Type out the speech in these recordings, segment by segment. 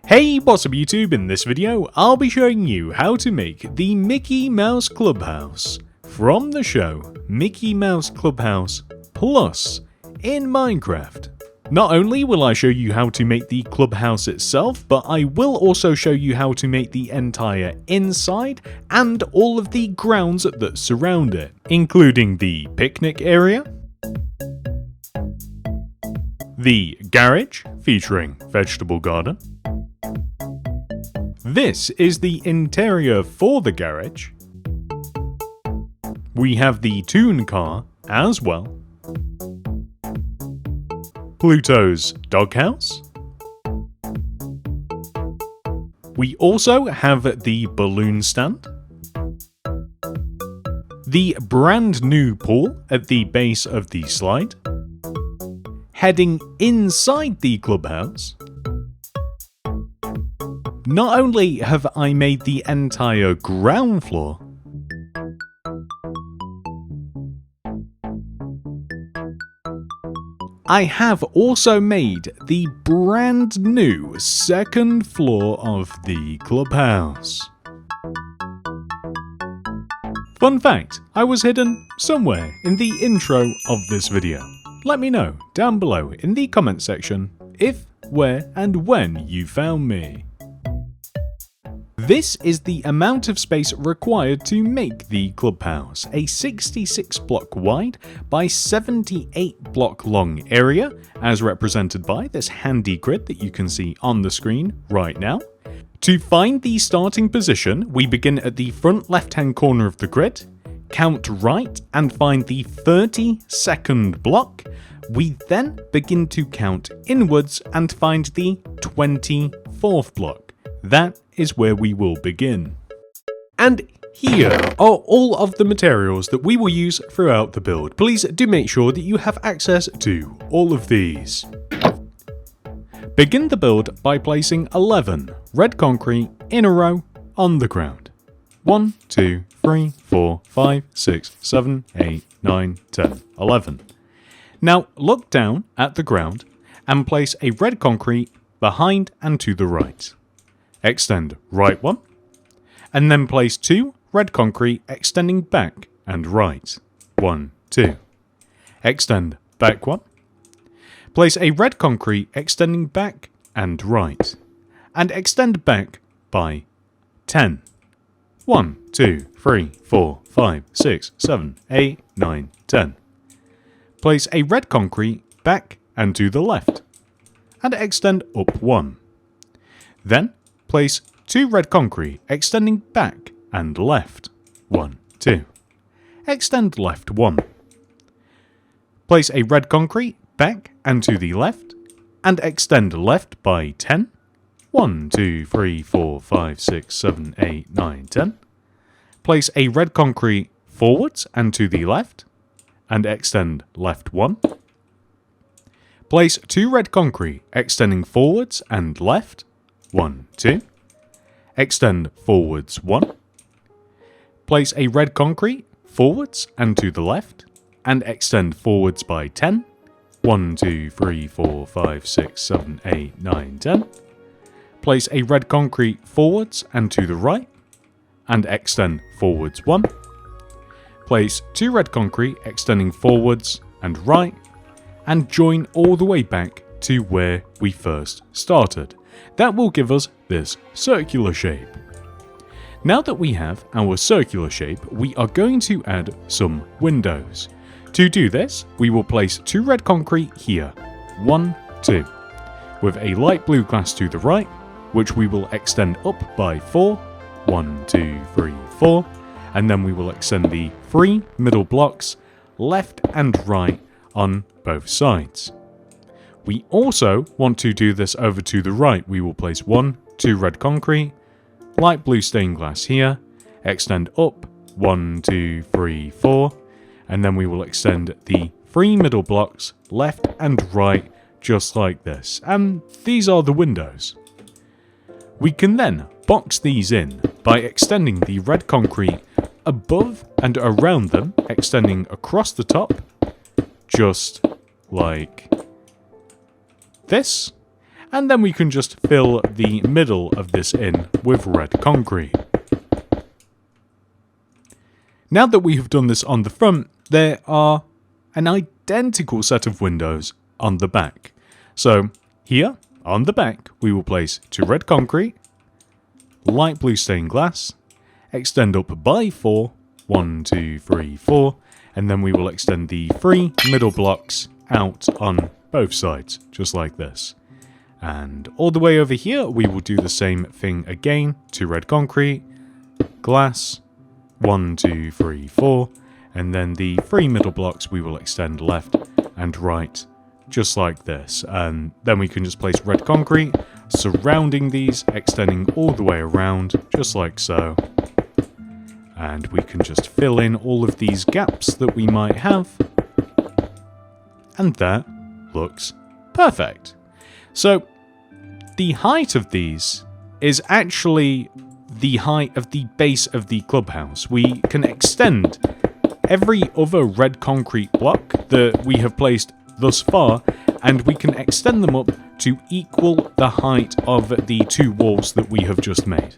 Hey, what's up YouTube? In this video, I'll be showing you how to make the Mickey Mouse Clubhouse from the show Mickey Mouse Clubhouse Plus in Minecraft. Not only will I show you how to make the clubhouse itself, but I will also show you how to make the entire inside and all of the grounds that surround it, including the picnic area, the garage featuring vegetable garden. This is the interior for the garage. We have the Toon car as well. Pluto's doghouse. We also have the balloon stand. The brand new pool at the base of the slide. Heading inside the clubhouse. Not only have I made the entire ground floor, I have also made the brand new second floor of the clubhouse. Fun fact, I was hidden somewhere in the intro of this video. Let me know down below in the comment section if, where and when you found me. This is the amount of space required to make the clubhouse, a 66 block wide by 78 block long area, as represented by this handy grid that you can see on the screen right now. To find the starting position, we begin at the front left hand corner of the grid, count right and find the 32nd block. We then begin to count inwards and find the 24th block. That is where we will begin. And here are all of the materials that we will use throughout the build. Please do make sure that you have access to all of these. Begin the build by placing 11 red concrete in a row on the ground. 1, 2, 3, 4, 5, 6, 7, 8, 9, 10, 11. Now look down at the ground and place a red concrete behind and to the right. Extend right one, and then place 2 red concrete extending back and right. 1, 2. Extend back one. Place a red concrete extending back and right, and extend back by 10. 1, 2, 3, 4, 5, 6, 7, 8, 9, 10. Place a red concrete back and to the left, and extend up 1. Then place 2 red concrete extending back and left. 1, 2. Extend left 1. Place a red concrete back and to the left and extend left by 10. 1, 2, 3, 4, 5, 6, 7, 8, 9, 10. Place a red concrete forwards and to the left and extend left 1. Place 2 red concrete extending forwards and left. 1, 2. Extend forwards 1. Place a red concrete forwards and to the left and extend forwards by 10. 1, 2, 3, 4, 5, 6, 7, 8, 9, 10. Place a red concrete forwards and to the right and extend forwards 1. Place 2 red concrete extending forwards and right and join all the way back to where we first started. That will give us this circular shape. Now that we have our circular shape, we are going to add some windows. To do this, we will place 2 red concrete here, 1, 2, with a light blue glass to the right, which we will extend up by 4, 1, 2, 3, 4, and then we will extend the 3 middle blocks left and right on both sides. We also want to do this over to the right. We will place 1, 2 red concrete, light blue stained glass here, extend up 1, 2, 3, 4, and then we will extend the 3 middle blocks left and right just like this. And these are the windows. We can then box these in by extending the red concrete above and around them, extending across the top, just like this, and then we can just fill the middle of this in with red concrete. Now that we have done this on the front, there are an identical set of windows on the back. So here, on the back, we will place 2 red concrete, light blue stained glass, extend up by 4, 1, 2, 3, 4, and then we will extend the 3 middle blocks out on both sides, just like this. And all the way over here, we will do the same thing again. 2 red concrete, glass, 1, 2, 3, 4, and then the 3 middle blocks we will extend left and right, just like this. And then we can just place red concrete surrounding these, extending all the way around, just like so. And we can just fill in all of these gaps that we might have. And that looks perfect. So the height of these is actually the height of the base of the clubhouse. We can extend every other red concrete block that we have placed thus far, and we can extend them up to equal the height of the 2 walls that we have just made.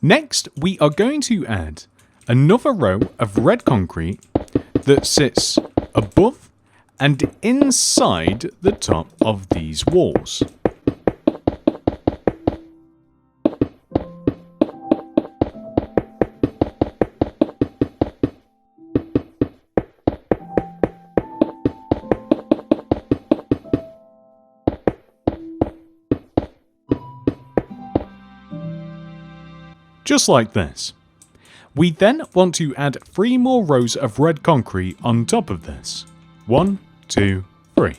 Next, we are going to add another row of red concrete that sits above and inside the top of these walls. Just like this. We then want to add 3 more rows of red concrete on top of this. 1, 2, 3.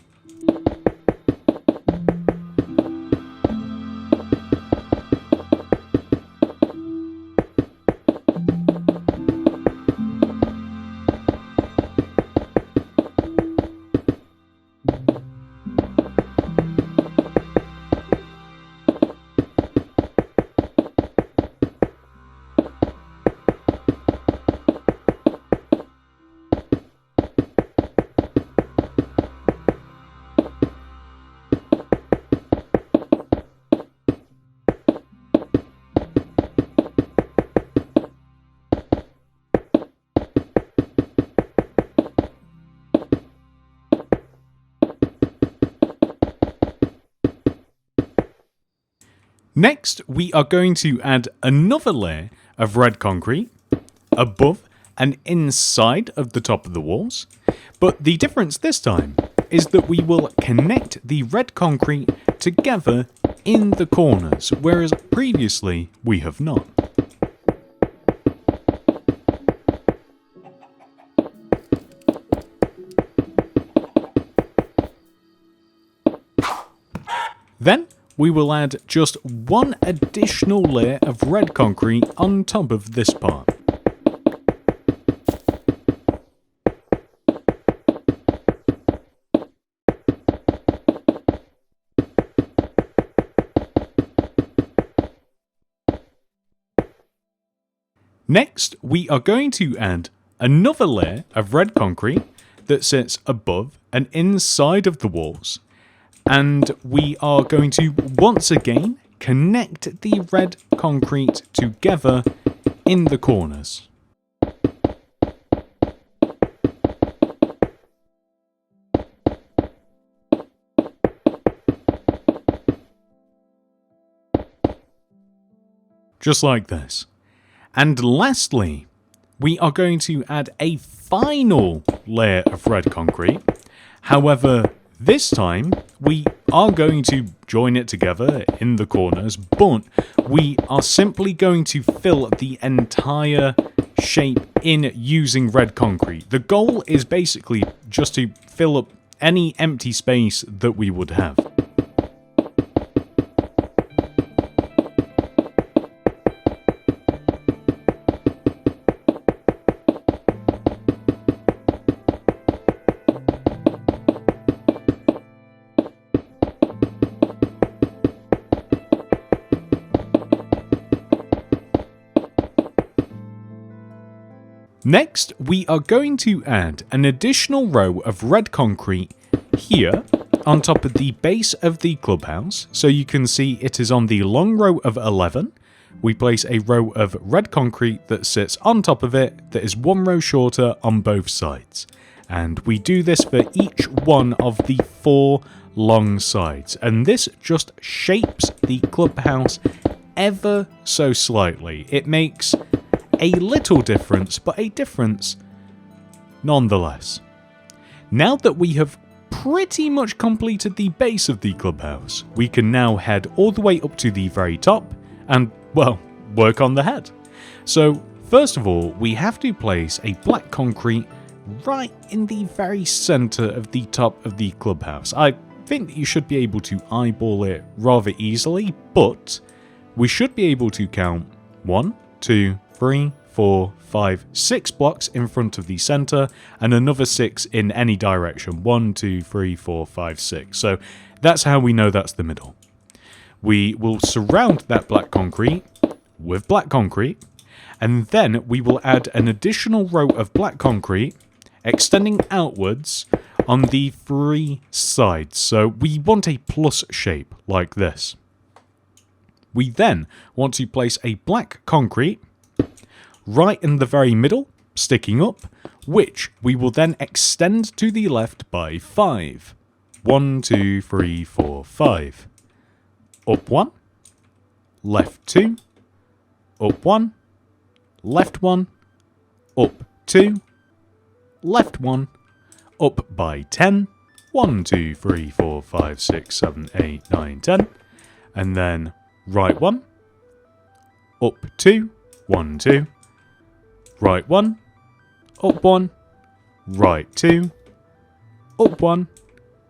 Next, we are going to add another layer of red concrete above and inside of the top of the walls, but the difference this time is that we will connect the red concrete together in the corners, whereas previously we have not. Then we will add just 1 additional layer of red concrete on top of this part. Next, we are going to add another layer of red concrete that sits above and inside of the walls. And we are going to once again connect the red concrete together in the corners. Just like this. And lastly, we are going to add a final layer of red concrete. However, this time we are going to join it together in the corners, but we are simply going to fill the entire shape in using red concrete. The goal is basically just to fill up any empty space that we would have. Next, we are going to add an additional row of red concrete here on top of the base of the clubhouse. So you can see it is on the long row of 11. We place a row of red concrete that sits on top of it that is one row shorter on both sides. And we do this for each one of the 4 long sides. And this just shapes the clubhouse ever so slightly. It makes a little difference, but a difference nonetheless. Now that we have pretty much completed the base of the clubhouse, we can now head all the way up to the very top and, well, work on the head. So, first of all, we have to place a black concrete right in the very center of the top of the clubhouse. I think that you should be able to eyeball it rather easily, but we should be able to count 1, 2, 3, 4, 5, 6 blocks in front of the center and another 6 in any direction. 1, 2, 3, 4, 5, 6. So that's how we know that's the middle. We will surround that black concrete with black concrete, and then we will add an additional row of black concrete extending outwards on the 3 sides. So we want a plus shape like this. We then want to place a black concrete right in the very middle, sticking up, which we will then extend to the left by 5. 1, 2, 3, 4, 5. Up 1, left 2, up 1, left 1, up 2, left 1, up by 10. 1, 2, 3, 4, 5, 6, 7, 8, 9, 10. And then right 1, up 2, 1, 2. Right 1, up 1, right 2, up 1,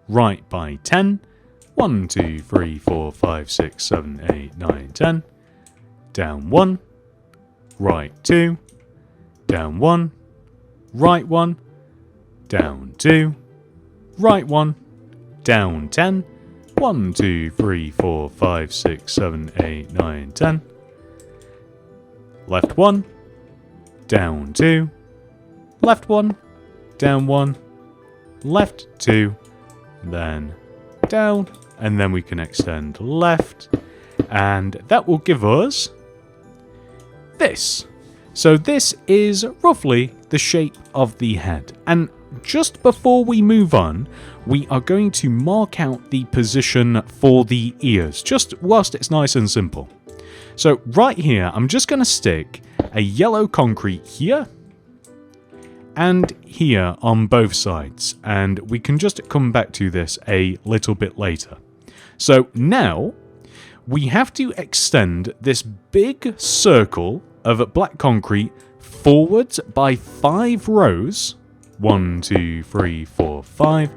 right by 10, 1, 2, 3, 4, 5, 6, 7, 8, 9, 10, down 1, right 2, down 1, right 1, down 2, right 1, down 10, 1, 2, 3, 4, 5, 6, 7, 8, 9, 10, left 1, down 2, left 1, down 1, left 2, then down, and then we can extend left, and that will give us this. So this is roughly the shape of the head, and just before we move on, we are going to mark out the position for the ears, just whilst it's nice and simple. So right here, I'm just going to stick a yellow concrete here and here on both sides, and we can just come back to this a little bit later. So now we have to extend this big circle of black concrete forwards by 5 rows, 1, 2, 3, 4, 5,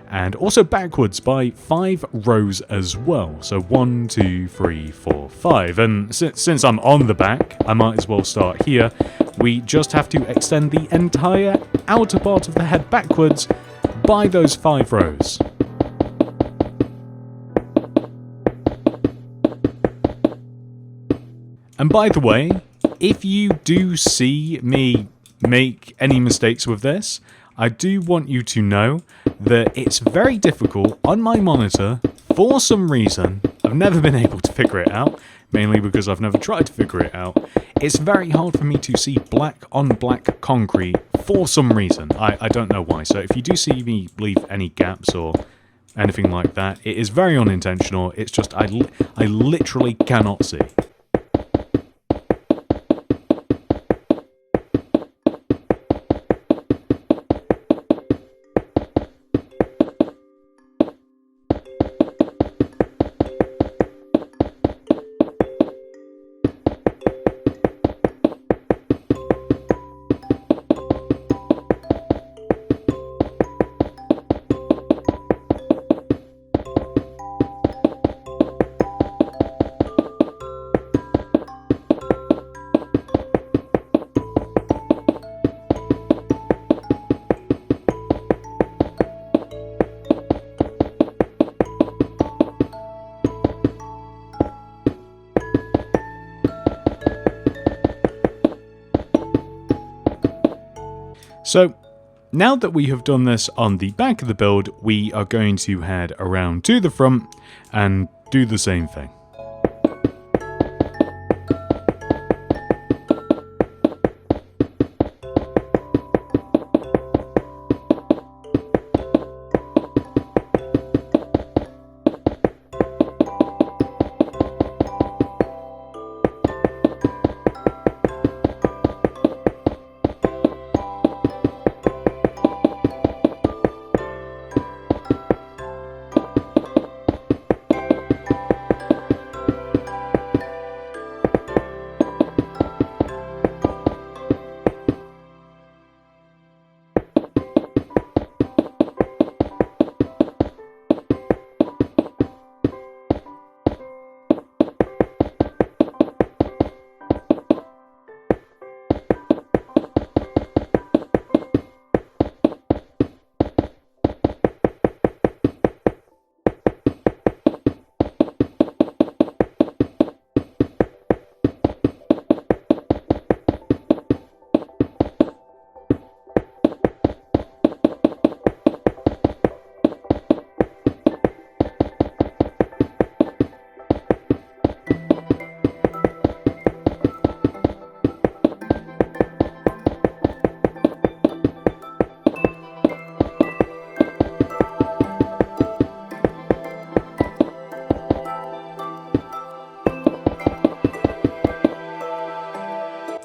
and also backwards by 5 rows as well. So 1, 2, 3, 4, 5. And since I'm on the back, I might as well start here. We just have to extend the entire outer part of the head backwards by those 5 rows. And by the way, if you do see me make any mistakes with this, I do want you to know that it's very difficult on my monitor. For some reason, I've never been able to figure it out, mainly because I've never tried to figure it out. It's very hard for me to see black on black concrete for some reason. I don't know why. So if you do see me leave any gaps or anything like that, it is very unintentional. It's just I literally cannot see. So now that we have done this on the back of the build, we are going to head around to the front and do the same thing.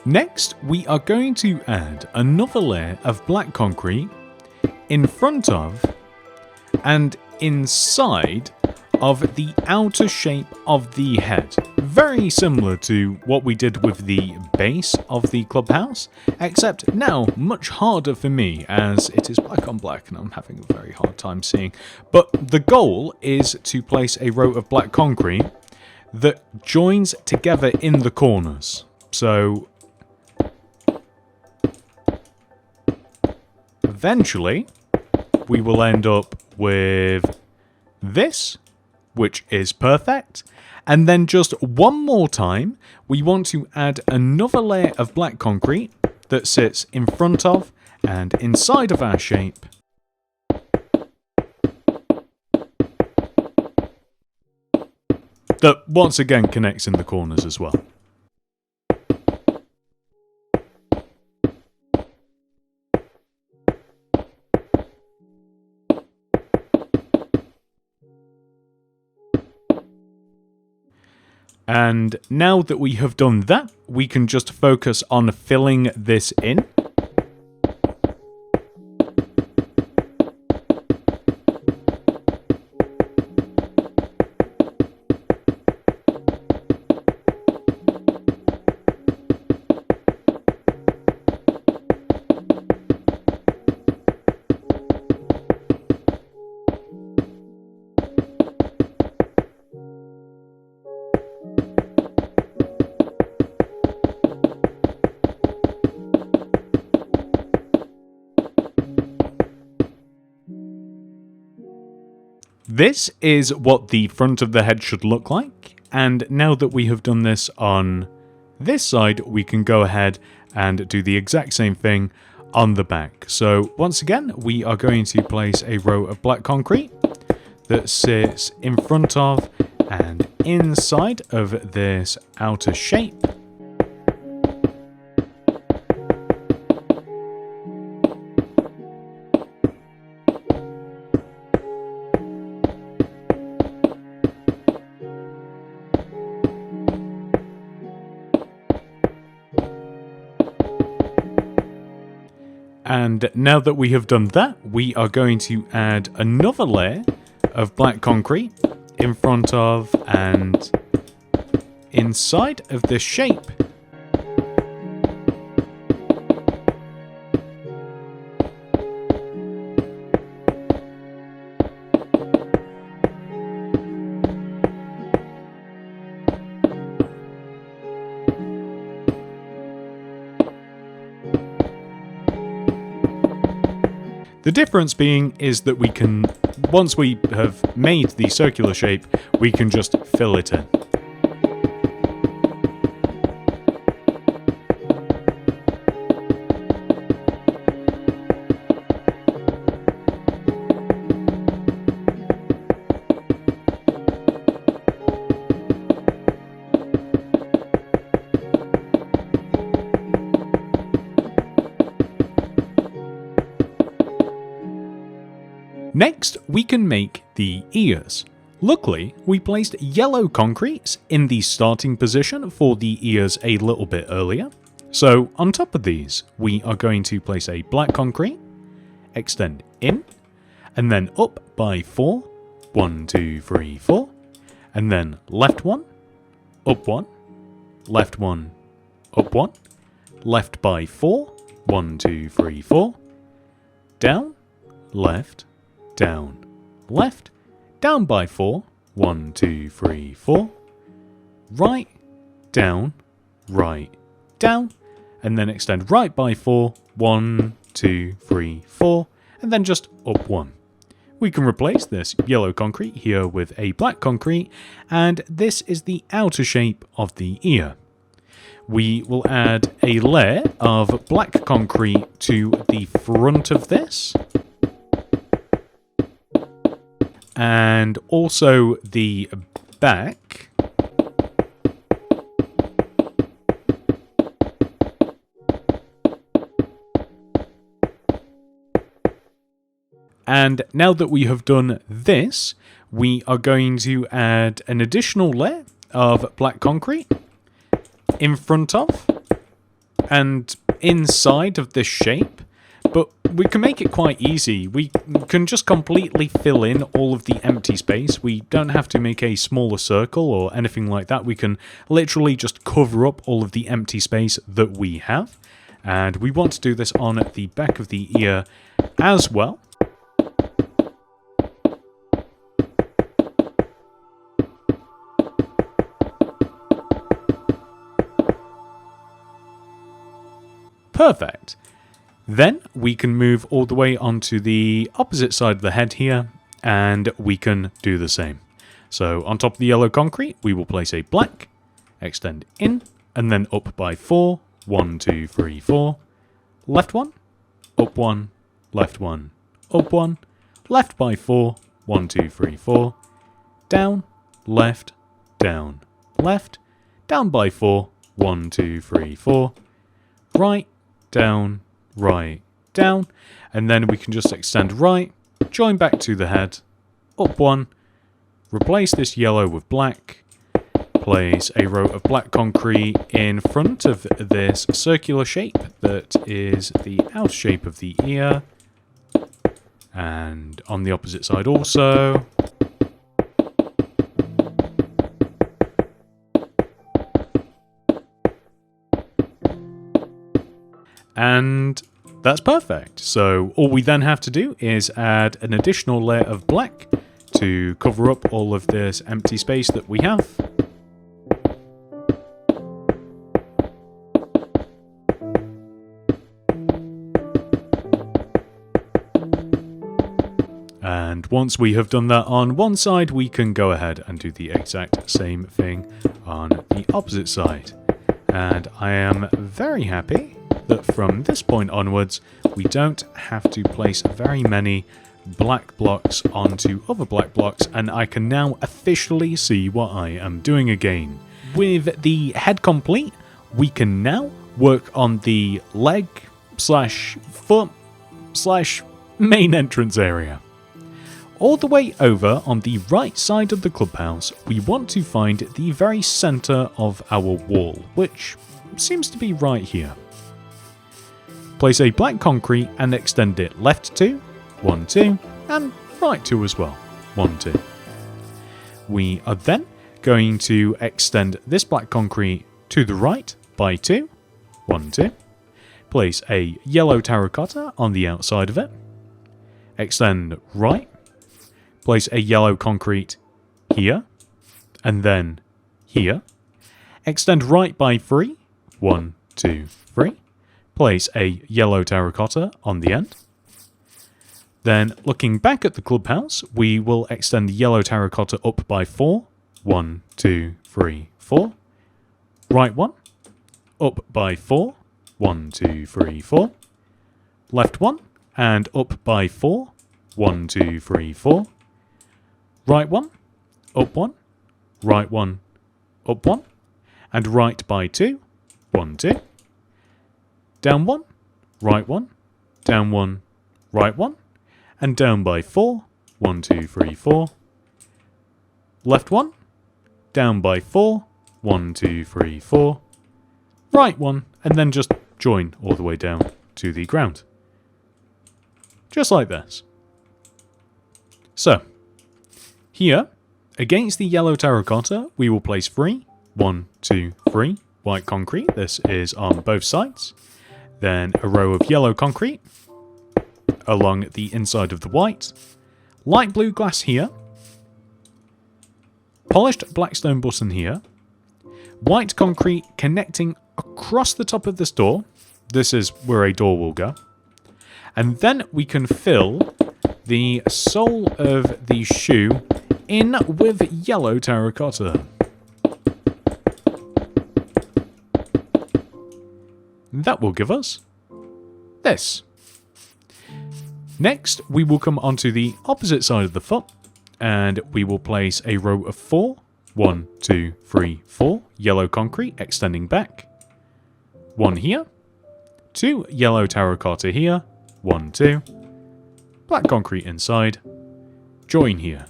Next, we are going to add another layer of black concrete in front of and inside of the outer shape of the head. Very similar to what we did with the base of the clubhouse, except now much harder for me as it is black on black and I'm having a very hard time seeing. But the goal is to place a row of black concrete that joins together in the corners. So eventually, we will end up with this, which is perfect. And then just one more time, we want to add another layer of black concrete that sits in front of and inside of our shape. That once again connects in the corners as well. And now that we have done that, we can just focus on filling this in. This is what the front of the head should look like, and now that we have done this on this side, we can go ahead and do the exact same thing on the back. So once again, we are going to place a row of black concrete that sits in front of and inside of this outer shape. And now that we have done that, we are going to add another layer of black concrete in front of and inside of this shape. The difference being is that we can, once we have made the circular shape, we can just fill it in. Next, we can make the ears. Luckily, we placed yellow concrete in the starting position for the ears a little bit earlier. So on top of these, we are going to place a black concrete, extend in, and then up by 4. 1, 2, 3, 4. And then left 1, up 1, left 1, up 1, left by 4. 1, 2, 3, 4. Down, left, down, left, down by 4. 1, 2, 3, 4. Right, down, and then extend right by 4. 1, 2, 3, 4, and then just up 1. We can replace this yellow concrete here with a black concrete, and this is the outer shape of the ear. We will add a layer of black concrete to the front of this, and also the back. And now that we have done this, we are going to add an additional layer of black concrete in front of and inside of this shape. But we can make it quite easy. We can just completely fill in all of the empty space. We don't have to make a smaller circle or anything like that. We can literally just cover up all of the empty space that we have. And we want to do this on the back of the ear as well. Perfect. Then we can move all the way onto the opposite side of the head here, and we can do the same. So on top of the yellow concrete, we will place a black, extend in, and then up by 4. 1, 2, 3, 4. Left 1, up 1, left 1, up 1, left by 4. 1, 2, 3, 4. Down, left, down, left, down by 4. 1, 2, 3, 4. Right, down, and then we can just extend right, join back to the head, up 1, replace this yellow with black, place a row of black concrete in front of this circular shape that is the outer shape of the ear, and on the opposite side also. And that's perfect. So all we then have to do is add an additional layer of black to cover up all of this empty space that we have. And once we have done that on one side, we can go ahead and do the exact same thing on the opposite side. And I am very happy that from this point onwards, we don't have to place very many black blocks onto other black blocks, and I can now officially see what I am doing again. With the head complete, we can now work on the leg slash foot slash main entrance area. All the way over on the right side of the clubhouse, we want to find the very center of our wall, which seems to be right here. Place a black concrete and extend it left 2, 1, 2, and right 2 as well, 1, 2. We are then going to extend this black concrete to the right by 2, 1, 2. Place a yellow terracotta on the outside of it. Extend right. Place a yellow concrete here, and then here. Extend right by 3, 1, 2, 3. Place a yellow terracotta on the end. Then, looking back at the clubhouse, we will extend the yellow terracotta up by 4. 1, 2, 3, 4. Right 1. Up by 4. 1, 2, 3, 4. Left 1. And up by 4. 1, 2, 3, 4. Right 1. Up 1. Right 1. Up 1. And right by 2. 1, 2. Down 1, right 1, down 1, right 1, and down by 4, 1, 2, 3, 4. Left 1, down by 4, 1, 2, 3, 4. Right 1, and then just join all the way down to the ground. Just like this. So, here, against the yellow terracotta, we will place 3, 1, 2, 3, white concrete. This is on both sides. Then a row of yellow concrete along the inside of the white. Light blue glass here. Polished black stone button here. White concrete connecting across the top of this door. This is where a door will go. And then we can fill the sole of the shoe in with yellow terracotta. That will give us this. Next, we will come onto the opposite side of the foot, and we will place a row of 4. 1, 2, 3, 4. Yellow concrete extending back. 1 here. 2 yellow terracotta here. 1, 2. Black concrete inside. Join here.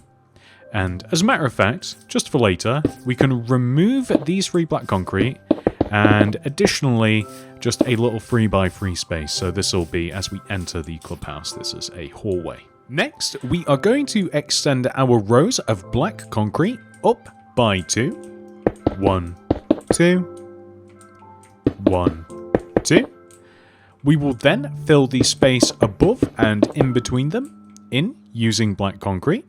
And as a matter of fact, just for later, we can remove these 3 black concrete and additionally just a little 3x3 space. So this will be as we enter the clubhouse. This is a hallway. Next, we are going to extend our rows of black concrete up by 2. 1, 2. 1, 2. We will then fill the space above and in between them in using black concrete.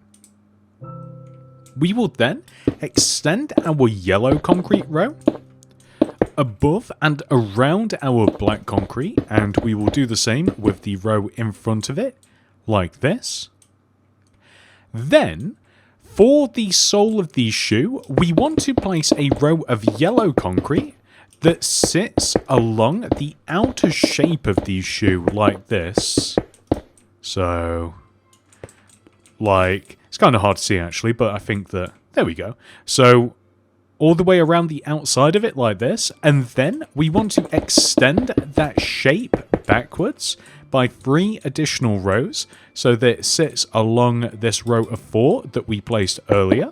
We will then extend our yellow concrete row above and around our black concrete, and we will do the same with the row in front of it, like this. Then, for the sole of the shoe, we want to place a row of yellow concrete that sits along the outer shape of the shoe, like this. So, like, it's kind of hard to see actually, but I think that, there we go. So, all the way around the outside of it like this, and then we want to extend that shape backwards by 3 additional rows so that it sits along this row of 4 that we placed earlier.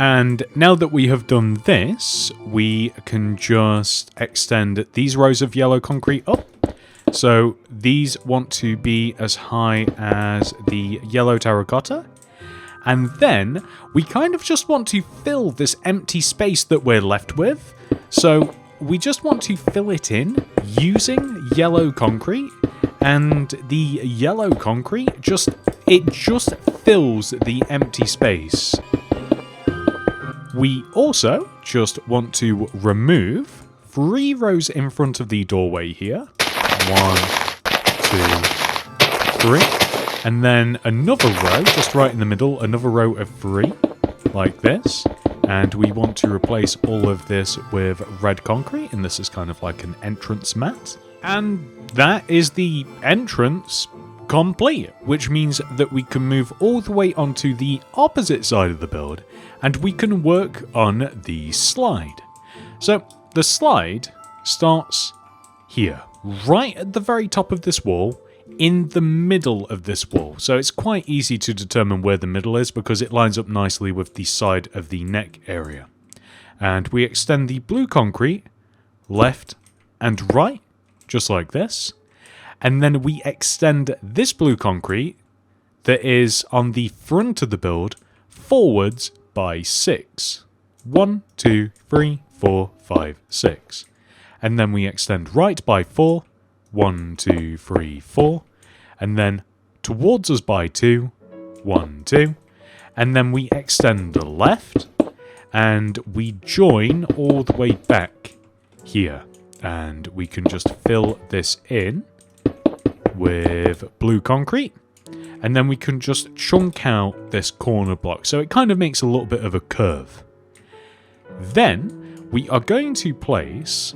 And now that we have done this, we can just extend these rows of yellow concrete up. So these want to be as high as the yellow terracotta. And then we kind of just want to fill this empty space that we're left with. So we just want to fill it in using yellow concrete. And the yellow concrete just fills the empty space. We also just want to remove 3 rows in front of the doorway here. 1, 2, 3. And then another row, just right in the middle, another row of 3, like this. And we want to replace all of this with red concrete, and this is kind of like an entrance mat. And that is the entrance complete, which means that we can move all the way onto the opposite side of the build, and we can work on the slide. So the slide starts here, right at the very top of this wall, in the middle of this wall. So it's quite easy to determine where the middle is because it lines up nicely with the side of the neck area. And we extend the blue concrete left and right, just like this. And then we extend this blue concrete that is on the front of the build forwards by 6. 1, 2, 3, 4, 5, 6. And then we extend right by 4. 1, 2, 3, 4. And then towards us by 2. 1, 2. And then we extend the left. And we join all the way back here. And we can just fill this in with blue concrete, and then we can just chunk out this corner block so it kind of makes a little bit of a curve. Then we are going to place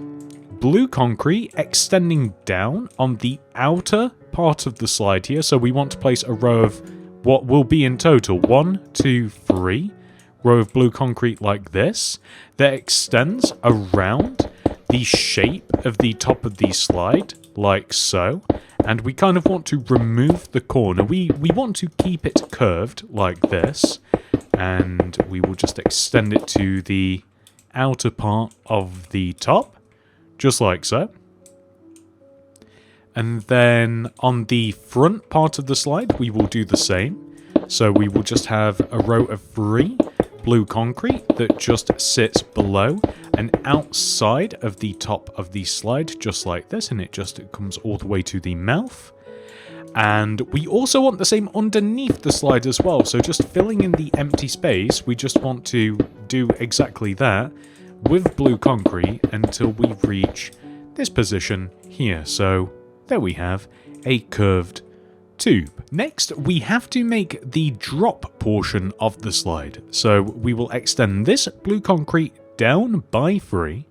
blue concrete extending down on the outer part of the slide here. So we want to place a row of what will be in total 1, 2, 3 row of blue concrete like this that extends around the shape of the top of the slide like so. And we kind of want to remove the corner. We want to keep it curved like this, and we will just extend it to the outer part of the top, just like so. And then on the front part of the slide, we will do the same. So we will just have a row of 3 blue concrete that just sits below and outside of the top of the slide, just like this, and it comes all the way to the mouth. And we also want the same underneath the slide as well, so just filling in the empty space, we just want to do exactly that with blue concrete until we reach this position here. So there we have a curved tube. Next, we have to make the drop portion of the slide. So we will extend this blue concrete down by 3.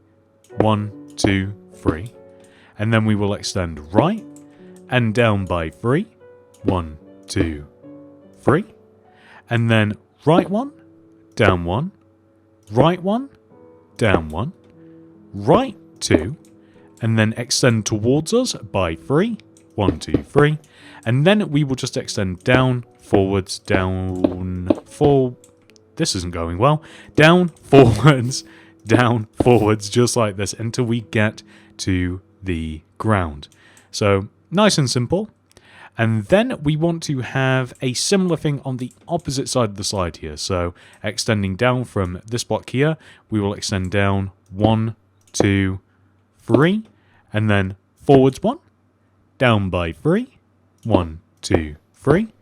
1, 2, 3. And then we will extend right and down by 3. 1, 2, 3. And then right 1, down 1, right 1, down 1, right 2, and then extend towards us by 3. 1, 2, 3. And then we will just extend down, forwards, down, this isn't going well. Down, forwards, just like this until we get to the ground. So nice and simple. And then we want to have a similar thing on the opposite side of the slide here. So extending down from this block here, we will extend down 1, 2, 3, and then forwards 1, down by 3, 1, 2, 3,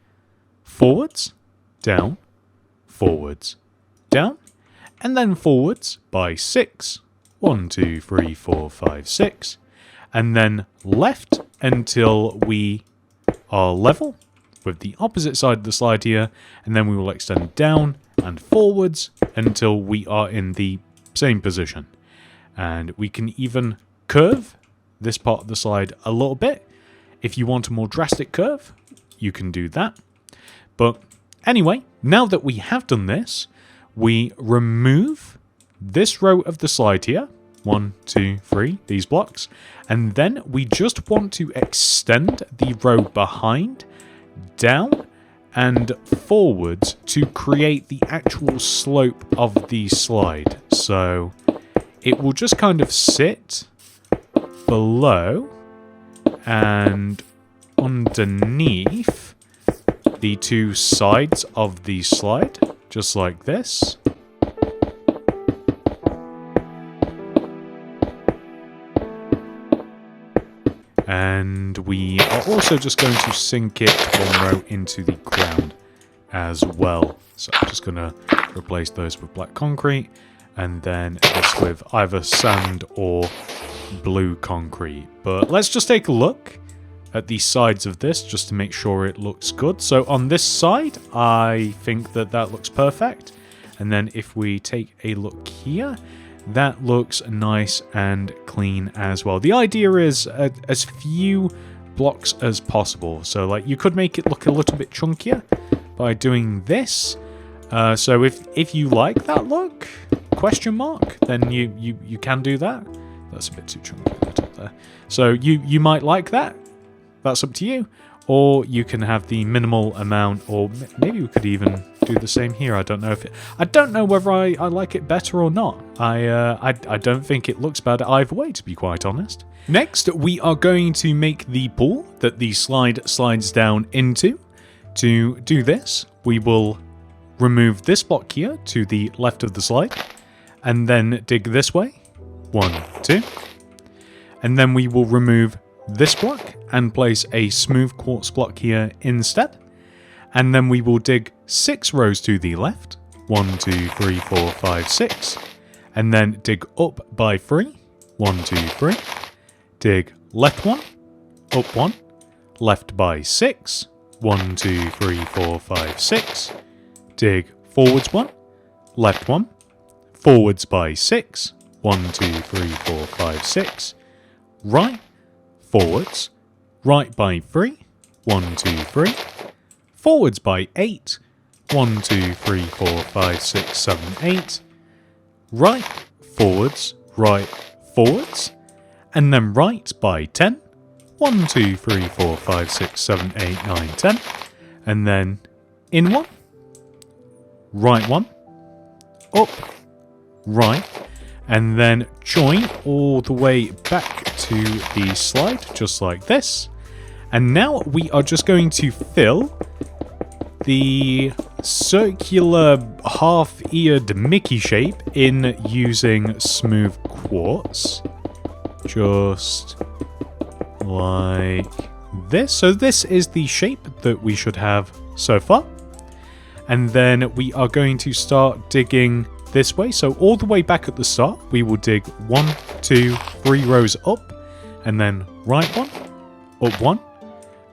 forwards, down, and then forwards by 6, 1, 2, 3, 4, 5, 6, and then left until we are level with the opposite side of the slide here, and then we will extend down and forwards until we are in the same position. And we can even curve this part of the slide a little bit. If you want a more drastic curve, you can do that. But anyway, now that we have done this, we remove this row of the slide here. 1, 2, 3, these blocks. And then we just want to extend the row behind, down, and forwards to create the actual slope of the slide. So it will just kind of sit below and underneath the 2 sides of the slide, just like this. And we are also just going to sink it 1 row into the ground as well. So I'm just going to replace those with black concrete, and then this with either sand or blue concrete. But let's just take a look at the sides of this just to make sure it looks good. So on this side, I think that looks perfect. And then if we take a look here, that looks nice and clean as well. The idea is as few blocks as possible. So like you could make it look a little bit chunkier by doing this. So if you like that look, question mark, then you can do that. That's a bit too chunky at the top there. So you might like that. That's up to you. Or you can have the minimal amount, or maybe we could even do the same here. I don't know I don't know whether I like it better or not. I don't think it looks bad either way, to be quite honest. Next, we are going to make the pool that the slide slides down into. To do this, we will remove this block here to the left of the slide, and then dig this way. 1, 2. And then we will remove this block and place a smooth quartz block here instead. And then we will dig 6 rows to the left. 1, 2, 3, 4, 5, 6. And then dig up by 3. 1, 2, 3. Dig left 1, up 1, left by 6. 1, 2, 3, 4, 5, 6. Dig forwards 1, left 1, forwards by 6. 1, 2, 3, 4, 5, 6. right, forwards, right by 3, 1, 2, 3, forwards by 8, 1, 2, 3, 4, 5, 6, 7, 8, right, forwards, and then right by 10, 1, 2, 3, 4, 5, 6, 7, 8, 9, 10, and then in 1, right 1, up, right, and then join all the way back to the slide, just like this. And now we are just going to fill the circular half-eared Mickey shape in using smooth quartz. Just like this. So this is the shape that we should have so far. And then we are going to start digging this way. So all the way back at the start, we will dig 1, 2, 3 rows up, and then right 1, up 1,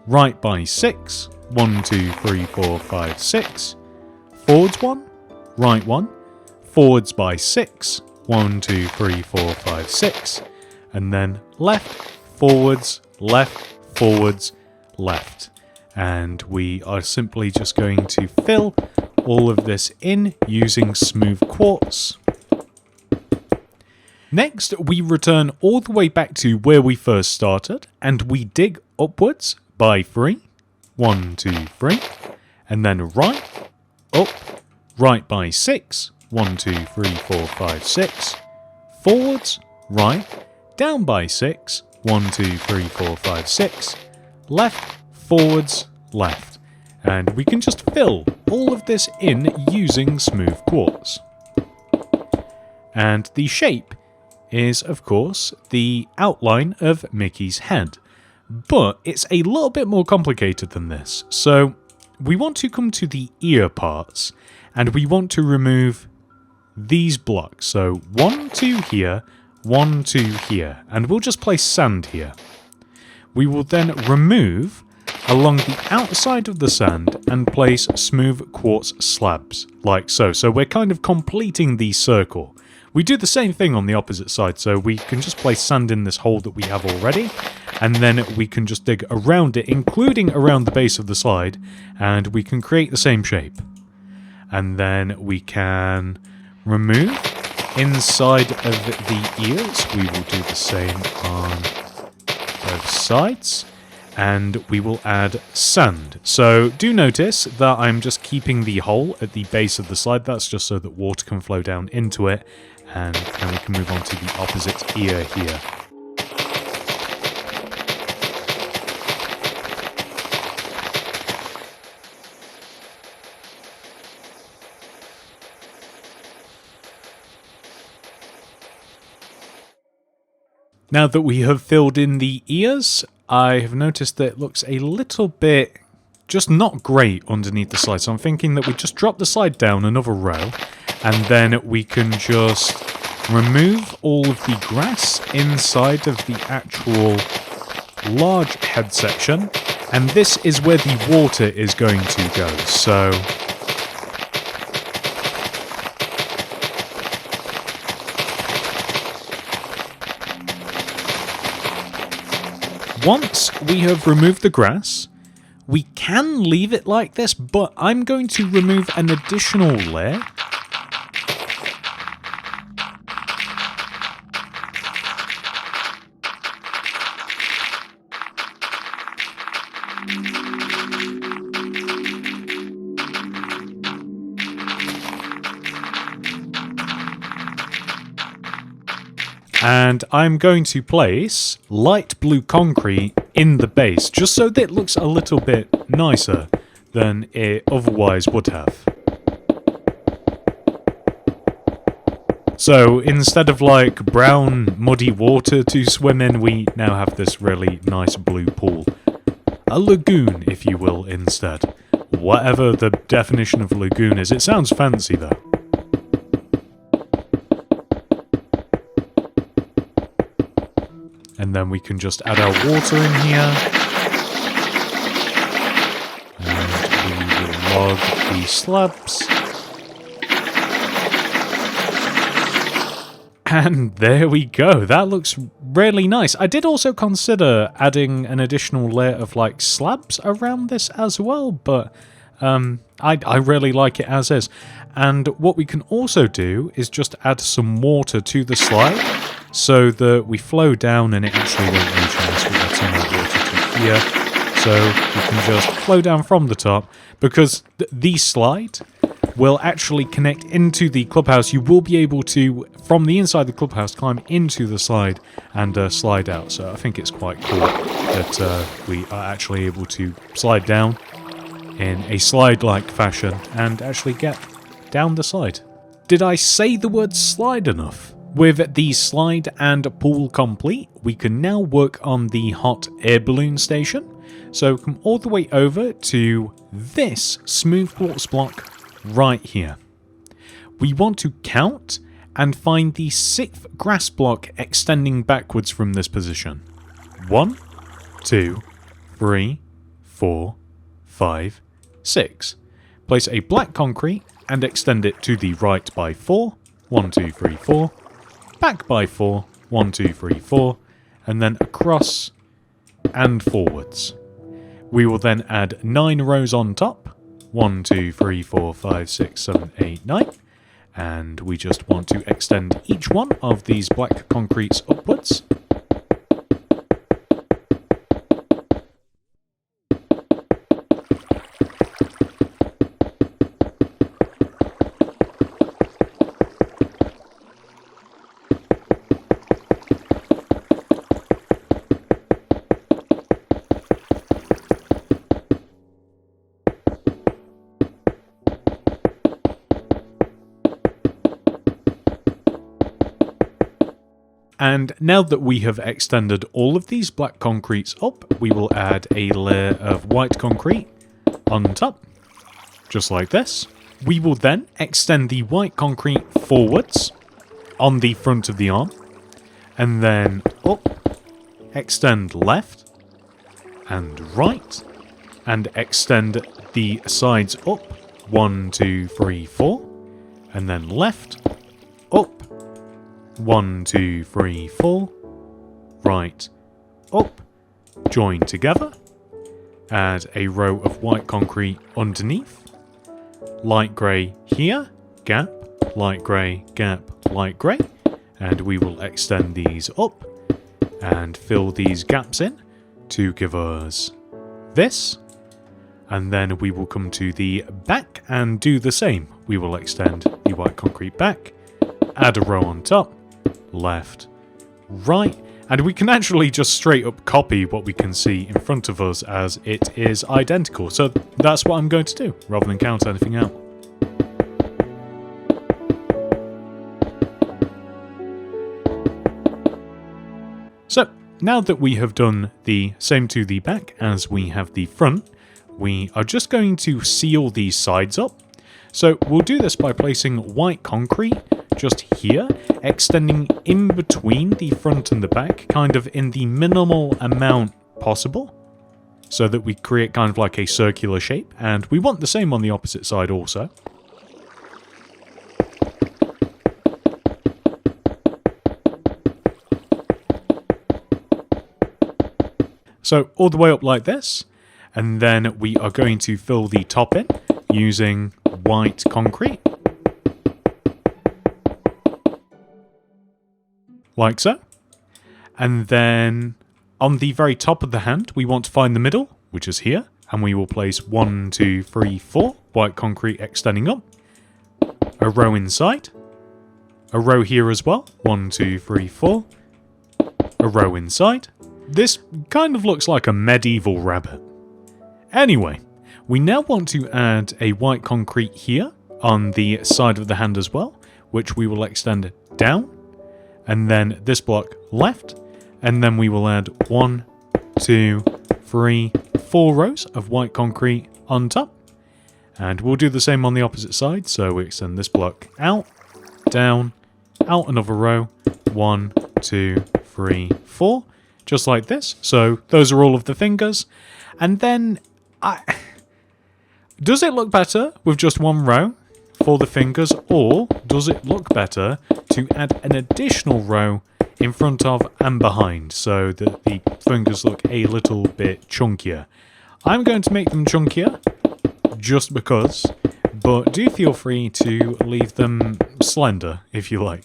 right by 6, 1, 2, 3, 4, 5, 6, forwards 1, right 1, forwards by 6, 1, 2, 3, 4, 5, 6, and then left, forwards, left. And we are simply just going to fill all of this in using smooth quartz. Next, we return all the way back to where we first started, and we dig upwards by 3, 1, 2, 3, and then right, up, right by 6, 1, 2, 3, 4, 5, 6, forwards, right, down by 6, 1, 2, 3, 4, 5, 6, left, forwards, left. And we can just fill all of this in using smooth quartz. And the shape is, of course, the outline of Mickey's head. But it's a little bit more complicated than this. So we want to come to the ear parts, and we want to remove these blocks. So 1, 2 here, 1, 2 here, and we'll just place sand here. We will then remove along the outside of the sand and place smooth quartz slabs, like so. So we're kind of completing the circle. We do the same thing on the opposite side, so we can just place sand in this hole that we have already, and then we can just dig around it, including around the base of the slide, and we can create the same shape. And then we can remove inside of the ears. We will do the same on both sides. And we will add sand. So do notice that I'm just keeping the hole at the base of the slide. That's just so that water can flow down into it. And then we can move on to the opposite ear here. Now that we have filled in the ears, I have noticed that it looks a little bit just not great underneath the slide. So I'm thinking that we just drop the slide down another row, and then we can just remove all of the grass inside of the actual large head section. And this is where the water is going to go. So once we have removed the grass, we can leave it like this, but I'm going to remove an additional layer. And I'm going to place light blue concrete in the base, just so that it looks a little bit nicer than it otherwise would have. So instead of like brown muddy water to swim in, we now have this really nice blue pool. A lagoon, if you will, instead. Whatever the definition of lagoon is, it sounds fancy though. And then we can just add our water in here. And we will log the slabs. And there we go. That looks really nice. I did also consider adding an additional layer of like slabs around this as well, but I really like it as is. And what we can also do is just add some water to the slide so that we flow down and it actually won't reach us. We add some more water to here so we can just flow down from the top, because the slide will actually connect into the clubhouse. You will be able to, from the inside the clubhouse, climb into the slide and slide out. So I think it's quite cool that we are actually able to slide down in a slide-like fashion and actually get down the slide. Did I say the word slide enough? With the slide and pool complete, we can now work on the hot air balloon station. So come all the way over to this smooth quartz block right here. We want to count and find the 6th grass block extending backwards from this position. 1, 2, 3, 4, 5, 6. Place a black concrete and extend it to the right by 4. 1, 2, 3, 4. Back by 4. 1, 2, 3, 4. And then across and forwards. We will then add 9 rows on top. 1, 2, 3, 4, 5, 6, 7, 8, 9. And we just want to extend each one of these black concretes upwards. And now that we have extended all of these black concretes up, we will add a layer of white concrete on top, just like this. We will then extend the white concrete forwards on the front of the arm, and then up, extend left and right, and extend the sides up, 1, 2, 3, 4, and then left, up, 1, 2, 3, 4, right, up, join together, add a row of white concrete underneath, light grey here, gap, light grey, gap, light grey, and we will extend these up and fill these gaps in to give us this, and then we will come to the back and do the same. We will extend the white concrete back, add a row on top, left, right, and we can actually just straight up copy what we can see in front of us as it is identical. So that's what I'm going to do, rather than count anything out. So now that we have done the same to the back as we have the front, we are just going to seal these sides up. So we'll do this by placing white concrete just here, extending in between the front and the back, kind of in the minimal amount possible, so that we create kind of like a circular shape, and we want the same on the opposite side also. So all the way up like this, and then we are going to fill the top in using white concrete. Like so. And then on the very top of the hand, we want to find the middle, which is here. And we will place 1, 2, 3, 4 white concrete extending up. A row inside. A row here as well. 1, 2, 3, 4. A row inside. This kind of looks like a medieval rabbit. Anyway, we now want to add a white concrete here on the side of the hand as well, which we will extend down. And then this block left, and then we will add 1, 2, 3, 4 rows of white concrete on top. And we'll do the same on the opposite side, so we extend this block out, down, out another row, 1, 2, 3, 4, just like this. So those are all of the fingers. And then, does it look better with just one row for the fingers, or does it look better to add an additional row in front of and behind so that the fingers look a little bit chunkier? I'm going to make them chunkier just because, but do feel free to leave them slender if you like.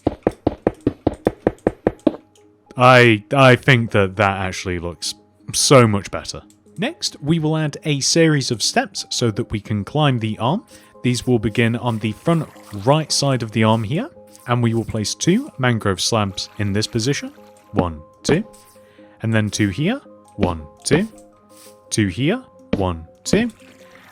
I think that actually looks so much better. Next, we will add a series of steps so that we can climb the arm. These will begin on the front right side of the arm here, and we will place 2 mangrove slabs in this position. 1, 2, and then 2 here. 1, 2, 2 here. 1, 2,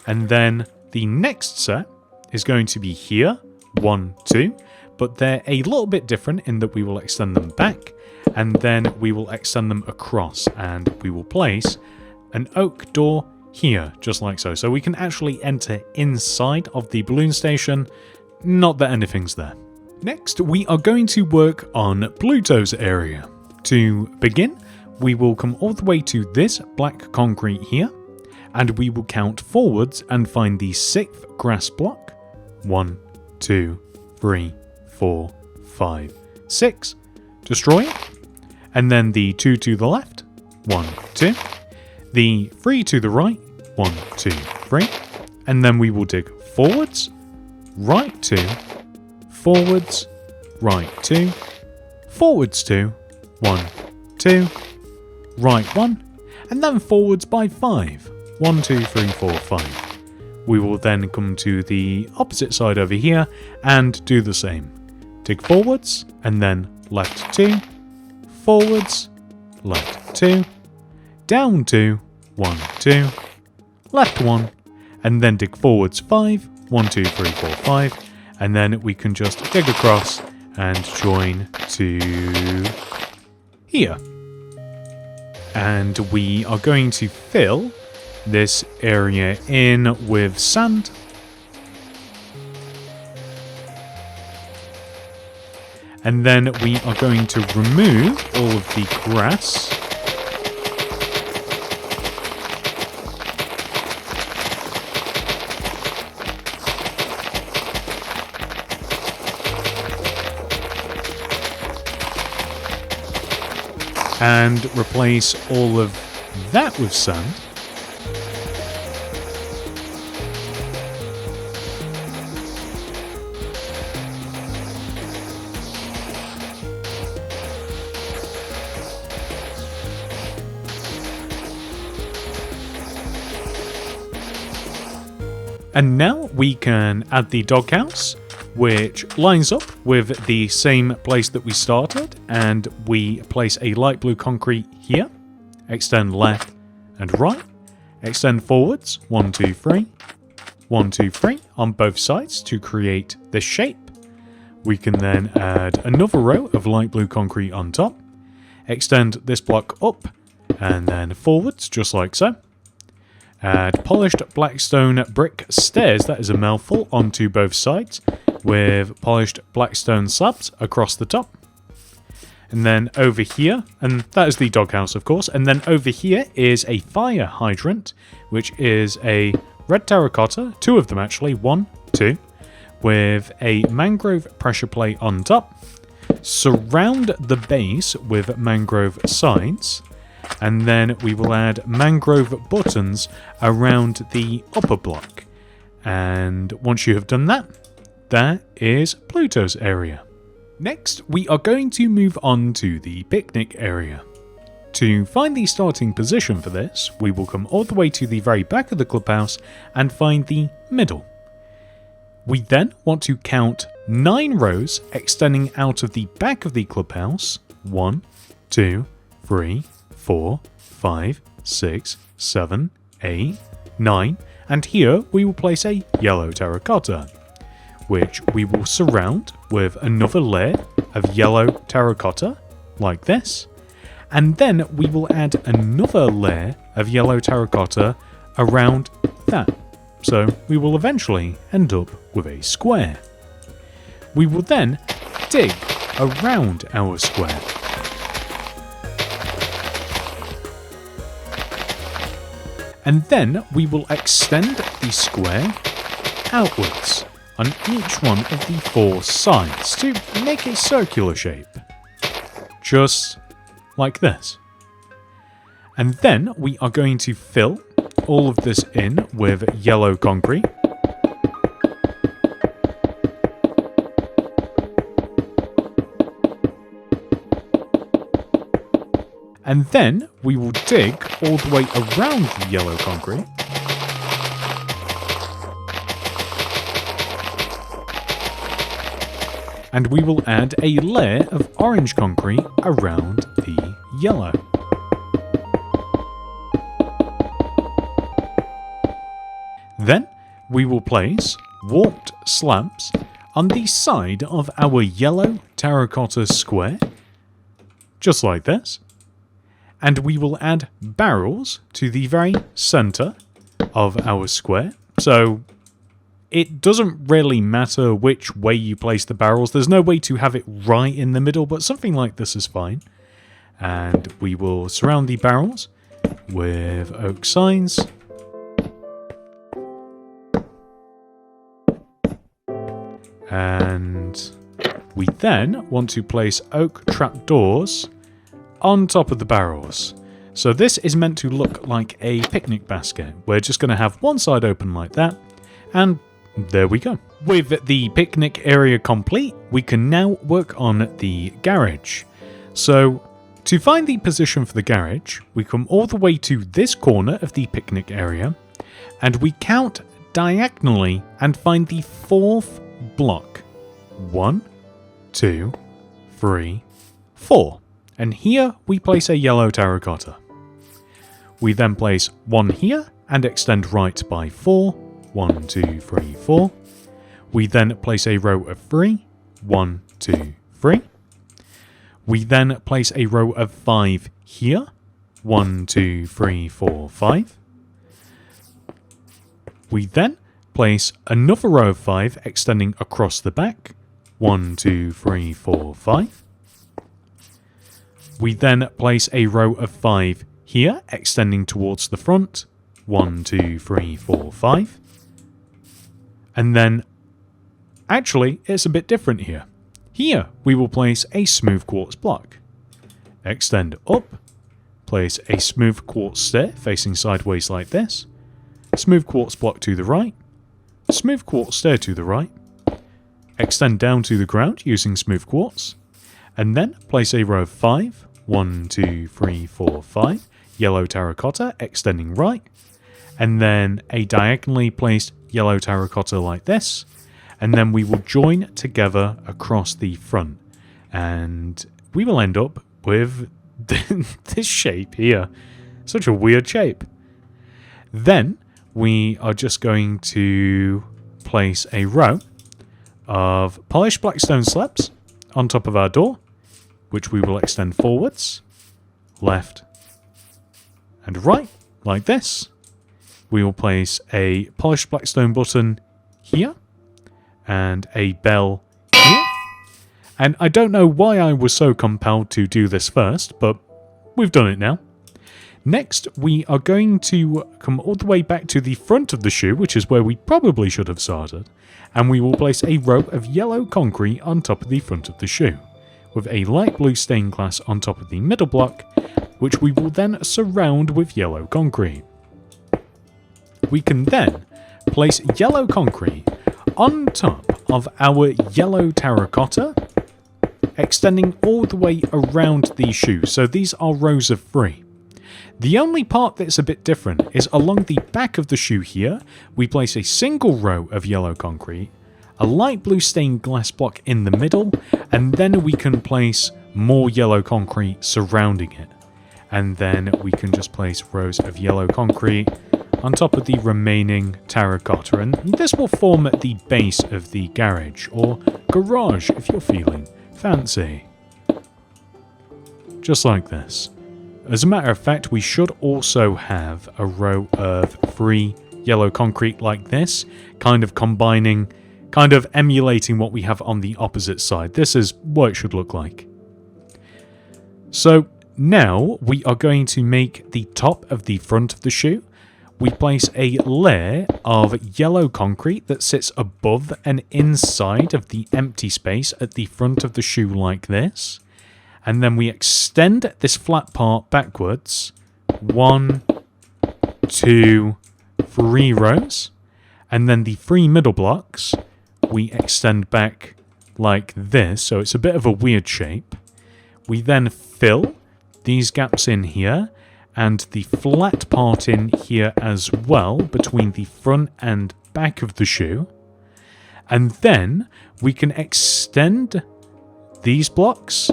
and then the next set is going to be here. 1, 2, but they're a little bit different in that we will extend them back, and then we will extend them across, and we will place an oak door here, just like so. So we can actually enter inside of the balloon station, not that anything's there. Next, we are going to work on Pluto's area. To begin, we will come all the way to this black concrete here, and we will count forwards and find the 6th grass block. 1, 2, 3, 4, 5, 6. Destroy it. And then the 2 to the left. 1, 2. The 3 to the right. 1, 2, 3. And then we will dig forwards, right 2, forwards, right 2, forwards 2, 1, 2, right 1, and then forwards by 5. 1, 2, 3, 4, 5. We will then come to the opposite side over here and do the same. Dig forwards, and then left 2, forwards, left 2, down 2, 1, 2, left 1, and then dig forwards 5, 1, 2, 3, 4, 5, and then we can just dig across and join to here. And we are going to fill this area in with sand. And then we are going to remove all of the grass. And replace all of that with sand. And now we can add the doghouse, which lines up with the same place that we started, and we place a light blue concrete here, extend left and right, extend forwards, 1, 2, 3, 1, 2, 3 on both sides to create this shape. We can then add another row of light blue concrete on top, extend this block up and then forwards, just like so. Add polished blackstone brick stairs, that is a mouthful, onto both sides, with polished blackstone slabs across the top. And then over here, and that is the doghouse of course, and then over here is a fire hydrant, which is a red terracotta, 2 of them actually, 1, 2, with a mangrove pressure plate on top. Surround the base with mangrove sides, and then we will add mangrove buttons around the upper block. And once you have done that, that is Pluto's area. Next, we are going to move on to the picnic area. To find the starting position for this, we will come all the way to the very back of the clubhouse and find the middle. We then want to count 9 rows extending out of the back of the clubhouse. 1, 2, 3, 4, 5, 6, 7, 8, 9, and here we will place a yellow terracotta, which we will surround with another layer of yellow terracotta, like this, and then we will add another layer of yellow terracotta around that, so we will eventually end up with a square. We will then dig around our square. And then we will extend the square outwards. on each one of the 4 sides to make a circular shape. Just like this. And then we are going to fill all of this in with yellow concrete. And then we will dig all the way around the yellow concrete. And we will add a layer of orange concrete around the yellow. Then we will place warped slabs on the side of our yellow terracotta square, just like this. And we will add barrels to the very center of our square. So it doesn't really matter which way you place the barrels. There's no way to have it right in the middle, but something like this is fine. And we will surround the barrels with oak signs. And we then want to place oak trapdoors on top of the barrels. So this is meant to look like a picnic basket. We're just going to have one side open like that, and there we go. With the picnic area complete, we can now work on the garage. So to find the position for the garage, we come all the way to this corner of the picnic area, and we count diagonally and find the 4th block. 1, 2, 3, 4. And here we place a yellow terracotta. We then place 1 here and extend right by 4. 1, 2, 3, 4. We then place a row of 3. 1, 2, 3. We then place a row of 5 here. 1, 2, 3, 4, 5. We then place another row of 5 extending across the back. 1, 2, 3, 4, 5. We then place a row of 5 here, extending towards the front. 1, 2, 3, 4, 5. And then, actually, it's a bit different here. Here, we will place a smooth quartz block. Extend up. Place a smooth quartz stair facing sideways like this. Smooth quartz block to the right. Smooth quartz stair to the right. Extend down to the ground using smooth quartz. And then place a row of 5. 1, 2, 3, 4, 5. Yellow terracotta extending right. And then a diagonally placed yellow terracotta like this. And then we will join together across the front. And we will end up with this shape here. Such a weird shape. Then we are just going to place a row of polished blackstone slabs on top of our door, which we will extend forwards, left, and right, like this. We will place a polished blackstone button here, and a bell here. And I don't know why I was so compelled to do this first, but we've done it now. Next, we are going to come all the way back to the front of the shoe, which is where we probably should have started, and we will place a row of yellow concrete on top of the front of the shoe, with a light blue stained glass on top of the middle block, which we will then surround with yellow concrete. We can then place yellow concrete on top of our yellow terracotta, extending all the way around the shoe, so these are rows of 3. The only part that's a bit different is along the back of the shoe here, we place a single row of yellow concrete, a light blue stained glass block in the middle, and then we can place more yellow concrete surrounding it. And then we can just place rows of yellow concrete on top of the remaining terracotta, and this will form the base of the garage, or garage if you're feeling fancy. Just like this. As a matter of fact, we should also have a row of 3 yellow concrete like this, kind of combining, kind of emulating what we have on the opposite side. This is what it should look like. So now we are going to make the top of the front of the shoe we place a layer of yellow concrete that sits above and inside of the empty space at the front of the shoe like this. And then we extend this flat part backwards. 1, 2, 3 rows. And then the 3 middle blocks we extend back like this. So it's a bit of a weird shape. We then fill these gaps in here. And the flat part in here as well, between the front and back of the shoe. And then we can extend these blocks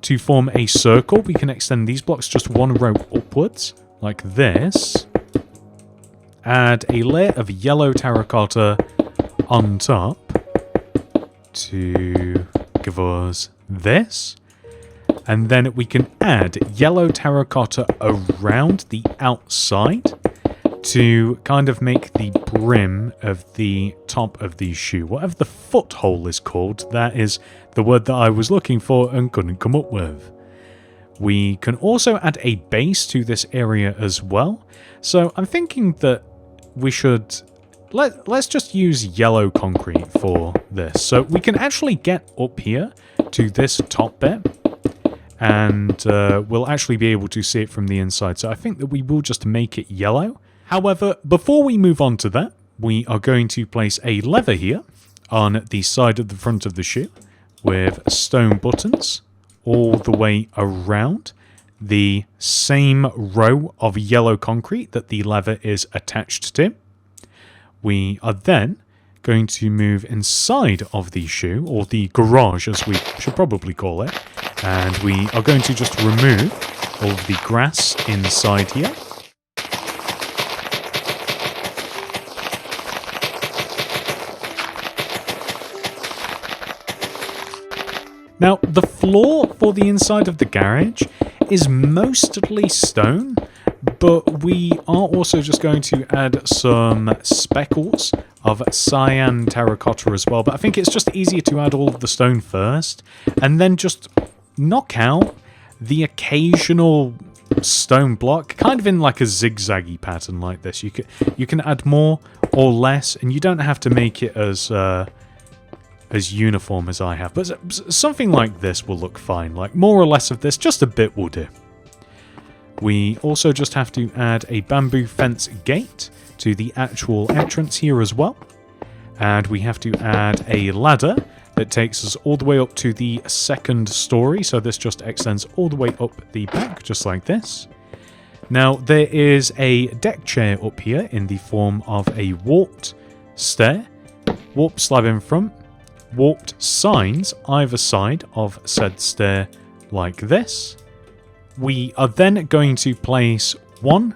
to form a circle. We can extend these blocks just 1 row upwards, like this. Add a layer of yellow terracotta on top to give us this. And then we can add yellow terracotta around the outside to kind of make the brim of the top of the shoe. Whatever the foothole is called, that is the word that I was looking for and couldn't come up with. We can also add a base to this area as well. So I'm thinking that we should... Let's just use yellow concrete for this. So we can actually get up here to this top bit. And we'll actually be able to see it from the inside. So I think that we will just make it yellow. However, before we move on to that, we are going to place a lever here on the side of the front of the shoe with stone buttons all the way around the same row of yellow concrete that the lever is attached to. We are then going to move inside of the shoe, or the garage as we should probably call it. And we are going to just remove all of the grass inside here. Now, the floor for the inside of the garage is mostly stone, but we are also just going to add some speckles of cyan terracotta as well. But I think it's just easier to add all of the stone first, and then just knock out the occasional stone block, kind of in like a zigzaggy pattern like this. You can add more or less, and you don't have to make it as uniform as I have. But something like this will look fine. Like more or less of this, just a bit will do. We also just have to add a bamboo fence gate to the actual entrance here as well. And we have to add a ladder that takes us all the way up to the second story. So this just extends all the way up the back, just like this. Now, there is a deck chair up here in the form of a warped stair, warped slab in front, warped signs either side of said stair like this. We are then going to place 1,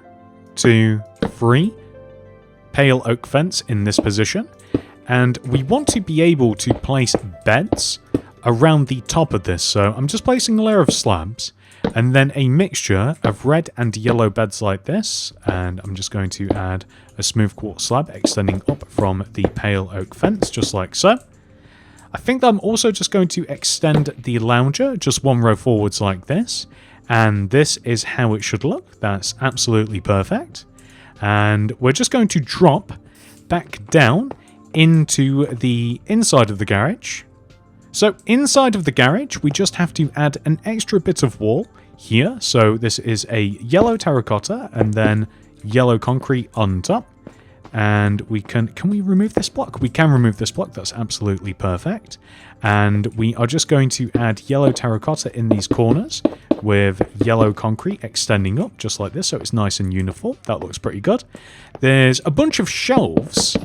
2, 3 pale oak fence in this position. And we want to be able to place beds around the top of this. So I'm just placing a layer of slabs and then a mixture of red and yellow beds like this. And I'm just going to add a smooth quartz slab extending up from the pale oak fence, just like so. I think that I'm also just going to extend the lounger just 1 row forwards like this. And this is how it should look. That's absolutely perfect. And we're just going to drop back down into the inside of the garage. So inside of the garage, we just have to add an extra bit of wall here. So this is a yellow terracotta and then yellow concrete on top. And we can we remove this block? We can remove this block. That's absolutely perfect. And we are just going to add yellow terracotta in these corners with yellow concrete extending up just like this. So it's nice and uniform. That looks pretty good. There's a bunch of shelves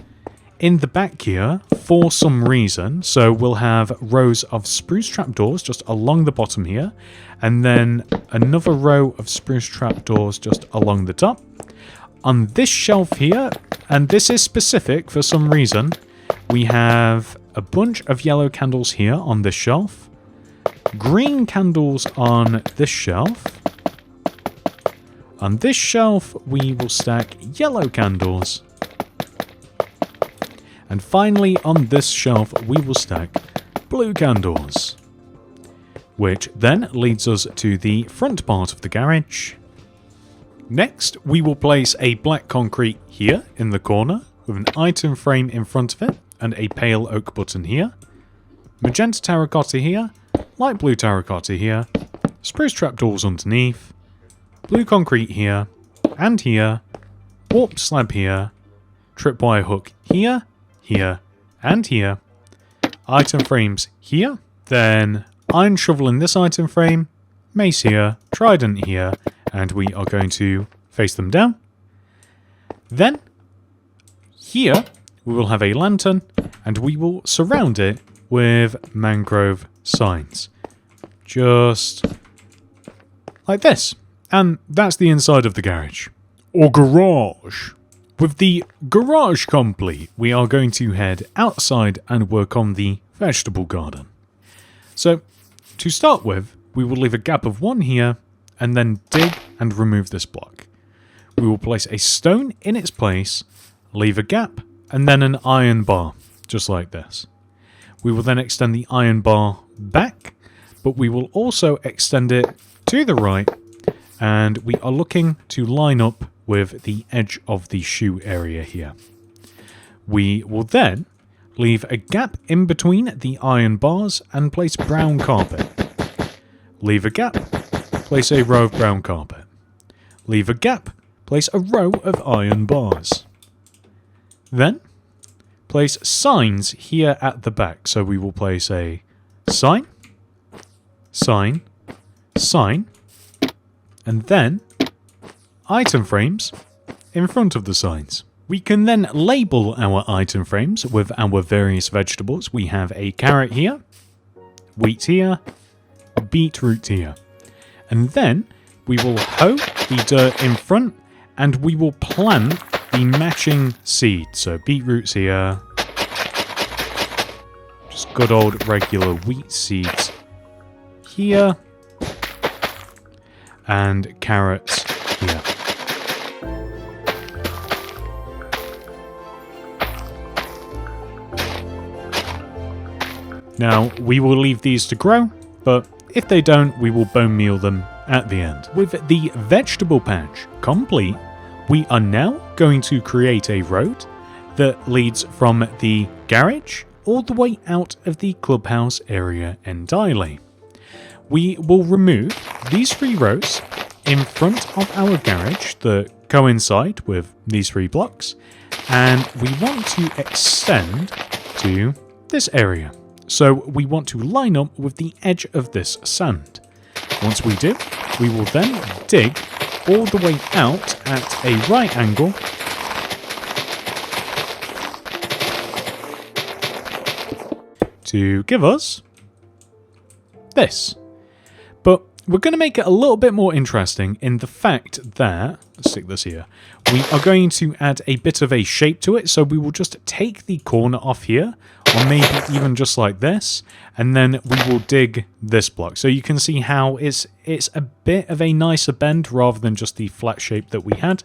in the back here for some reason. So we'll have rows of spruce trapdoors just along the bottom here. And then another row of spruce trapdoors just along the top. On this shelf here, and this is specific for some reason, we have a bunch of yellow candles here on this shelf, green candles on this shelf. On this shelf, we will stack yellow candles. And finally, on this shelf, we will stack blue candles. Which then leads us to the front part of the garage. Next, we will place a black concrete here in the corner with an item frame in front of it and a pale oak button here. Magenta terracotta here, light blue terracotta here, spruce trapdoors underneath, blue concrete here, and here, warp slab here, tripwire hook here, here, and here, item frames here, then iron shovel in this item frame, mace here, trident here, and we are going to face them down. Then, here, we will have a lantern, and we will surround it with mangrove signs. Just like this. And that's the inside of the garage. Or garage. With the garage complete, we are going to head outside and work on the vegetable garden. So, to start with, we will leave a gap of 1 here, and then dig and remove this block. We will place a stone in its place, leave a gap, and then an iron bar, just like this. We will then extend the iron bar back, but we will also extend it to the right, and we are looking to line up with the edge of the shoe area here. We will then leave a gap in between the iron bars and place brown carpet. Leave a gap, place a row of brown carpet. Leave a gap, place a row of iron bars. Then, place signs here at the back. So we will place a sign, sign, sign, and then item frames in front of the signs. We can then label our item frames with our various vegetables. We have a carrot here, wheat here, beetroot here. And then we will hoe the dirt in front and we will plant the matching seeds. So beetroots here, just good old regular wheat seeds here, and carrots here. Now, we will leave these to grow, but if they don't, we will bone meal them at the end. With the vegetable patch complete, we are now going to create a road that leads from the garage all the way out of the clubhouse area entirely. We will remove these 3 rows in front of our garage that coincide with these 3 blocks, and we want to extend to this area. So we want to line up with the edge of this sand. Once we do, we will then dig all the way out at a right angle to give us this. But we're going to make it a little bit more interesting in the fact that, let's stick this here, we are going to add a bit of a shape to it. So we will just take the corner off here, or maybe even just like this, and then we will dig this block. So you can see how it's a bit of a nicer bend rather than just the flat shape that we had.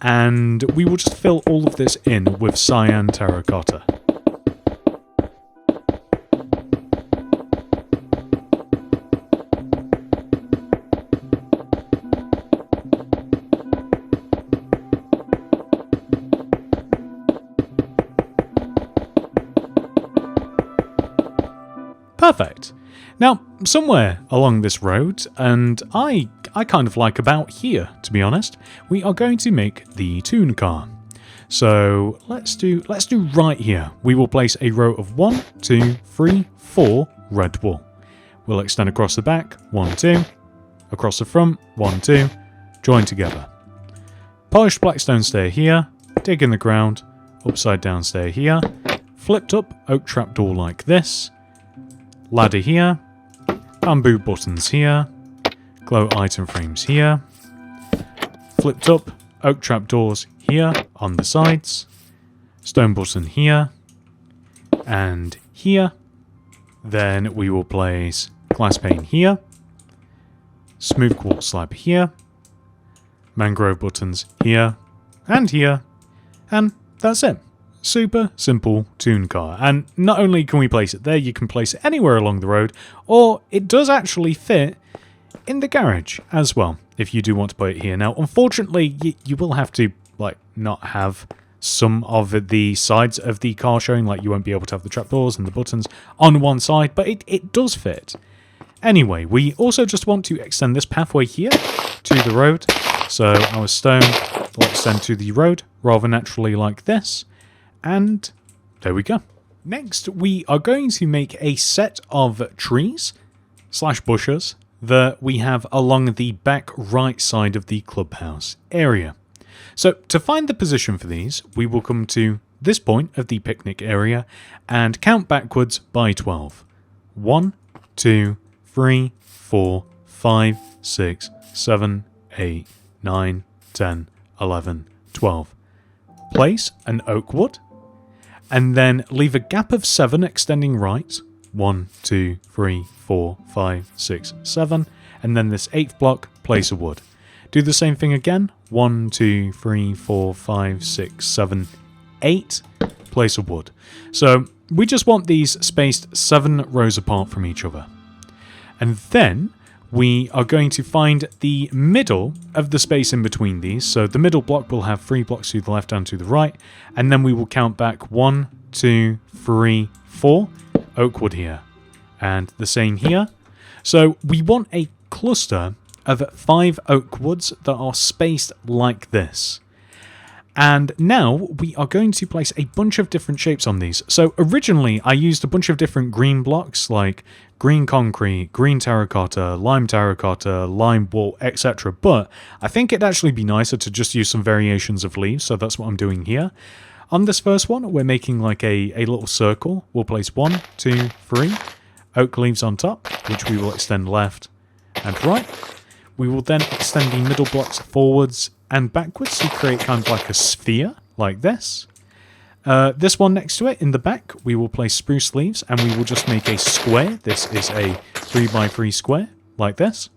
And we will just fill all of this in with cyan terracotta. Perfect. Now, somewhere along this road, and I kind of like about here, to be honest, we are going to make the tune car. So let's do right here. We will place a row of 1, 2, 3, 4 red wool. We'll extend across the back, 1, 2, across the front, 1, 2, join together. Polished blackstone stair here, dig in the ground, upside down stair here, flipped up oak trapdoor like this, ladder here, bamboo buttons here, glow item frames here, flipped up oak trapdoors here on the sides, stone button here, and here. Then we will place glass pane here, smooth quartz slab here, mangrove buttons here, and that's it. Super simple tune car, and not only can we place it there, you can place it anywhere along the road, or it does actually fit in the garage as well. if you do want to put it here. Now, unfortunately, you will have to like not have some of the sides of the car showing, like you won't be able to have the trapdoors and the buttons on one side, but it does fit. Anyway, we also just want to extend this pathway here to the road, so our stone will extend to the road rather naturally like this, and there we go. Next, we are going to make a set of trees / bushes that we have along the back right side of the clubhouse area. So to find the position for these, we will come to this point of the picnic area and count backwards by 12. 1, 2, 3, 4, 5, 6, 7, 8, 9, 10, 11, 12. Place an oak wood, and then leave a gap of 7 extending right. 1, 2, 3, 4, 5, 6, 7. And then this 8th block, place a wood. Do the same thing again. 1, 2, 3, 4, 5, 6, 7, 8. Place a wood. So we just want these spaced 7 rows apart from each other. And then we are going to find the middle of the space in between these. So the middle block will have 3 blocks to the left and to the right. And then we will count back 1, 2, 3, 4 oak wood here. And the same here. So we want a cluster of 5 oak woods that are spaced like this. And now we are going to place a bunch of different shapes on these. So originally I used a bunch of different green blocks like green concrete, green terracotta, lime wool, etc. But I think it'd actually be nicer to just use some variations of leaves, so that's what I'm doing here. On this first one, we're making like a little circle. We'll place 1, 2, 3 oak leaves on top, which we will extend left and right. We will then extend the middle blocks forwards and backwards to create kind of like a sphere, like this. This one next to it, in the back, we will place spruce leaves, and we will just make a square. This is a 3x3 square, like this.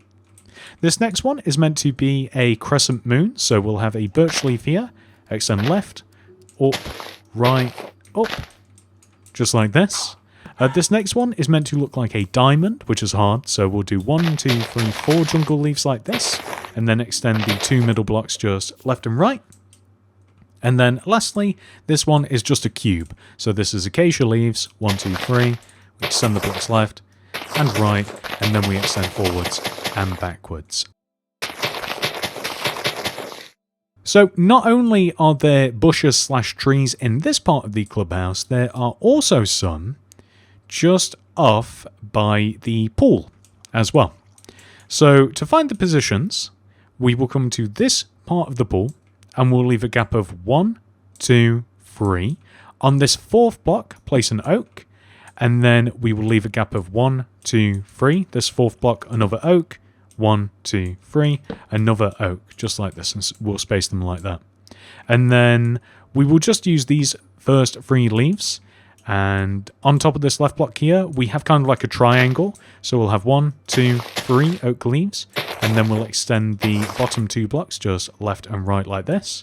This next one is meant to be a crescent moon, so we'll have a birch leaf here, extend left, up, right, up, just like this. This next one is meant to look like a diamond, which is hard, so we'll do 1, 2, 3, 4 jungle leaves like this, and then extend the 2 middle blocks just left and right. And then lastly, this one is just a cube. So this is acacia leaves, 1, 2, 3, we extend the blocks left and right, and then we extend forwards and backwards. So not only are there bushes / trees in this part of the clubhouse, there are also some just off by the pool as well. So to find the positions, we will come to this part of the pool and we'll leave a gap of 1, 2, 3. On this 4th block, place an oak, and then we will leave a gap of 1, 2, 3. This 4th block, another oak, 1, 2, 3, another oak, just like this, and we'll space them like that. And then we will just use these first 3 leaves. And on top of this left block here, we have kind of like a triangle. So we'll have 1, 2, 3 oak leaves, and then we'll extend the bottom 2 blocks just left and right like this.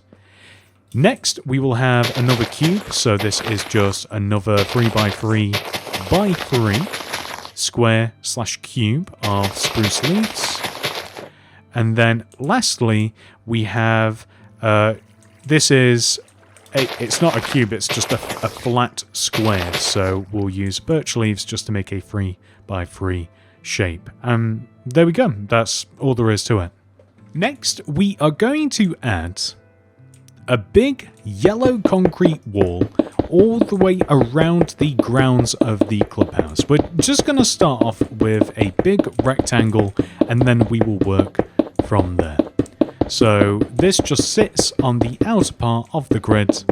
Next, we will have another cube. So this is just another 3x3 by 3 square / cube of spruce leaves. And then lastly, we have, this is, it's not a cube, it's just a flat square. So we'll use birch leaves just to make a 3x3 shape. And there we go. That's all there is to it. Next, we are going to add a big yellow concrete wall all the way around the grounds of the clubhouse. We're just going to start off with a big rectangle and then we will work from there. So this just sits on the outer part of the grid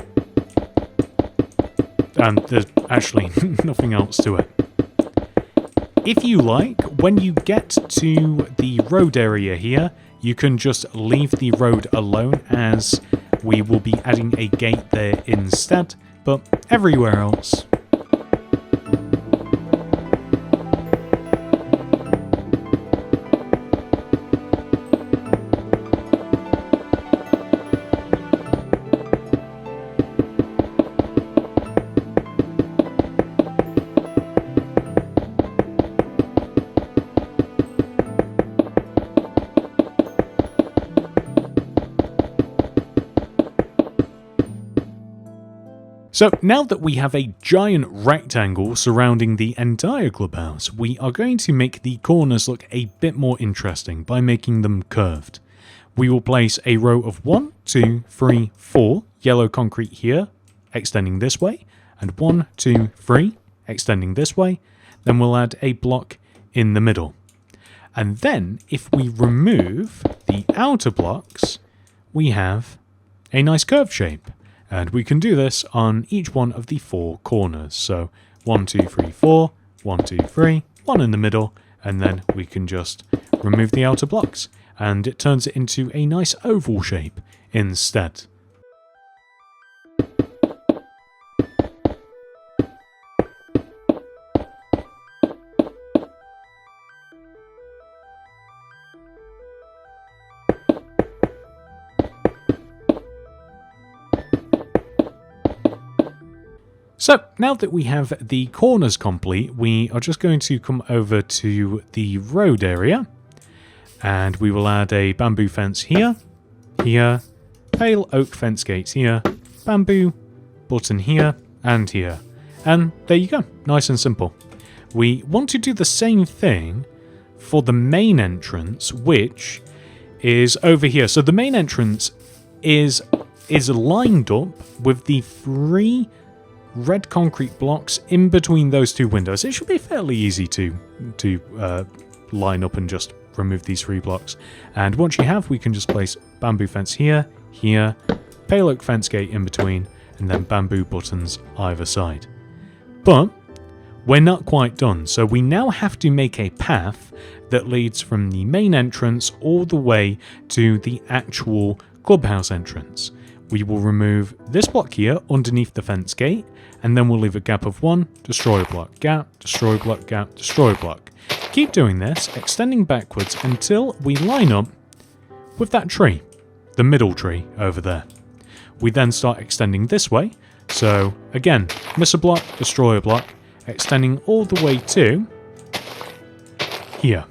and there's actually nothing else to it. If you like, when you get to the road area here, you can just leave the road alone as we will be adding a gate there instead, but everywhere else. So now that we have a giant rectangle surrounding the entire clubhouse, we are going to make the corners look a bit more interesting by making them curved. We will place a row of 1, 2, 3, 4 yellow concrete here, extending this way, and 1, 2, 3 extending this way. Then we'll add a block in the middle. And then if we remove the outer blocks, we have a nice curved shape. And we can do this on each one of the 4 corners. So 1, 2, 3, 4, 1, 2, 3, 1 in the middle, and then we can just remove the outer blocks. And it turns it into a nice oval shape instead. So now that we have the corners complete, we are just going to come over to the road area, and we will add a bamboo fence here, here, pale oak fence gates here, bamboo button here, and here. And there you go, nice and simple. We want to do the same thing for the main entrance, which is over here. So the main entrance is lined up with the 3 red concrete blocks in between those 2 windows. It should be fairly easy to line up and just remove these 3 blocks. And once you have, we can just place bamboo fence here, here, pale oak fence gate in between, and then bamboo buttons either side. But we're not quite done, so we now have to make a path that leads from the main entrance all the way to the actual clubhouse entrance. We will remove this block here underneath the fence gate, and then we'll leave a gap of 1, destroy block, gap, destroy block, gap, destroy block. Keep doing this, extending backwards until we line up with that tree, the middle tree over there. We then start extending this way, so again, miss a block, destroy a block, extending all the way to here.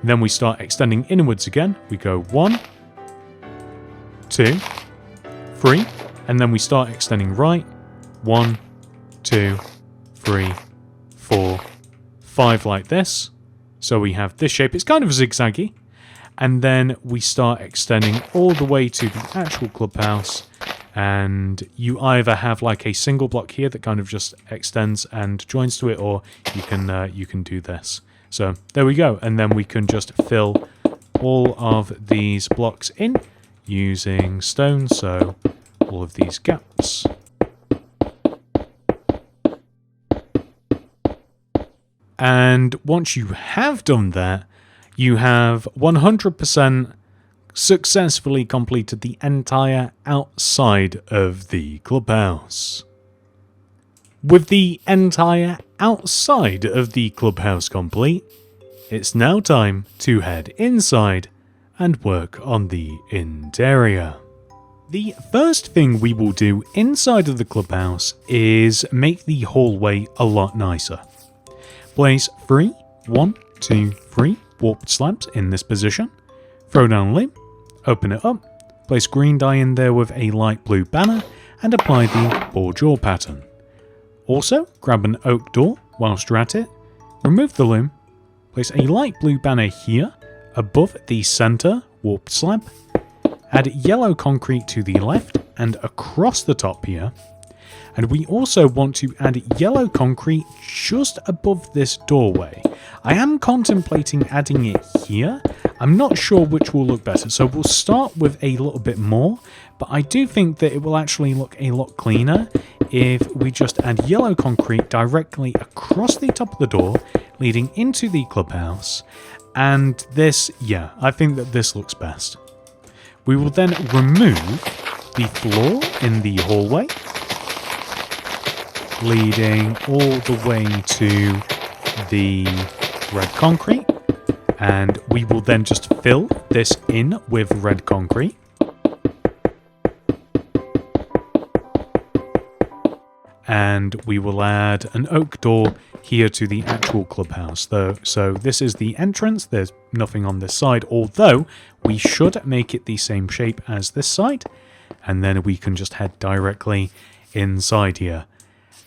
Then we start extending inwards again. We go 1, 2, 3, and then we start extending right. 1, 2, 3, 4, 5 like this. So we have this shape. It's kind of zigzaggy. And then we start extending all the way to the actual clubhouse. And you either have like a single block here that kind of just extends and joins to it, or you can do this. So there we go. And then we can just fill all of these blocks in using stone. So all of these gaps. And once you have done that, you have 100% successfully completed the entire outside of the clubhouse. With the entire outside of the clubhouse complete, it's now time to head inside and work on the interior. The first thing we will do inside of the clubhouse is make the hallway a lot nicer. Place 3, 1, 2, 3 warped slabs in this position. Throw down a limb, open it up, place green dye in there with a light blue banner, and apply the board jaw pattern. Also, grab an oak door whilst you're at it, remove the loom, place a light blue banner here above the center warped slab, add yellow concrete to the left and across the top here. And we also want to add yellow concrete just above this doorway. I am contemplating adding it here. I'm not sure which will look better, so we'll start with a little bit more, but I do think that it will actually look a lot cleaner if we just add yellow concrete directly across the top of the door, leading into the clubhouse. And this, yeah, I think that this looks best. We will then remove the floor in the hallway, leading all the way to the red concrete, and we will then just fill this in with red concrete. And we will add an oak door here to the actual clubhouse though. So this is the entrance, there's nothing on this side, although we should make it the same shape as this side, and then we can just head directly inside here.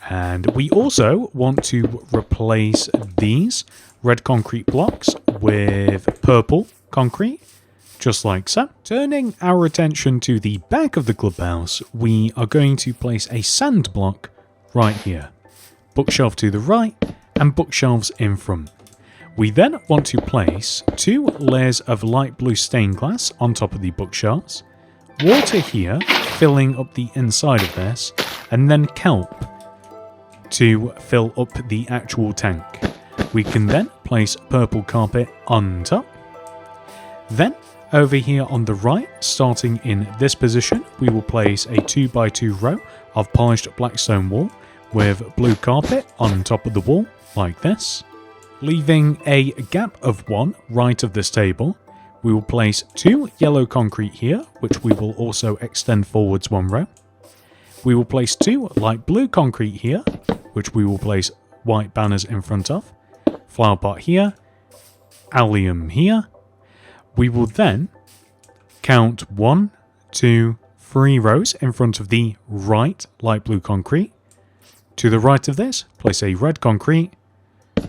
And we also want to replace these red concrete blocks with purple concrete, just like so. Turning our attention to the back of the clubhouse, we are going to place a sand block right here. Bookshelf to the right and bookshelves in front. We then want to place 2 layers of light blue stained glass on top of the bookshelves, water here filling up the inside of this, and then kelp to fill up the actual tank. We can then place purple carpet on top. Then over here on the right, starting in this position, we will place a 2x2 row of polished black stone wall with blue carpet on top of the wall like this. Leaving a gap of 1 right of this table, we will place 2 yellow concrete here, which we will also extend forwards 1 row. We will place 2 light blue concrete here, which we will place white banners in front of. Flower pot here, allium here. We will then count 1, 2, 3 rows in front of the right light blue concrete. To the right of this, place a red concrete,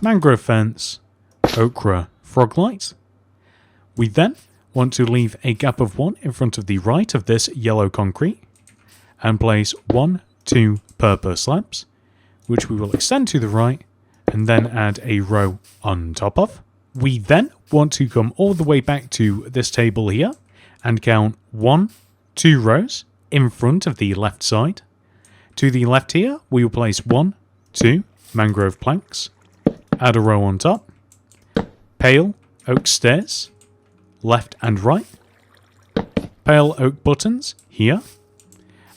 mangrove fence, ochre frog light. We then want to leave a gap of 1 in front of the right of this yellow concrete and place 1, 2 purple slabs, which we will extend to the right and then add a row on top of. We then want to come all the way back to this table here and count 1, 2 rows in front of the left side. To the left here, we will place 1, 2 mangrove planks, add a row on top, pale oak stairs, left and right, pale oak buttons here,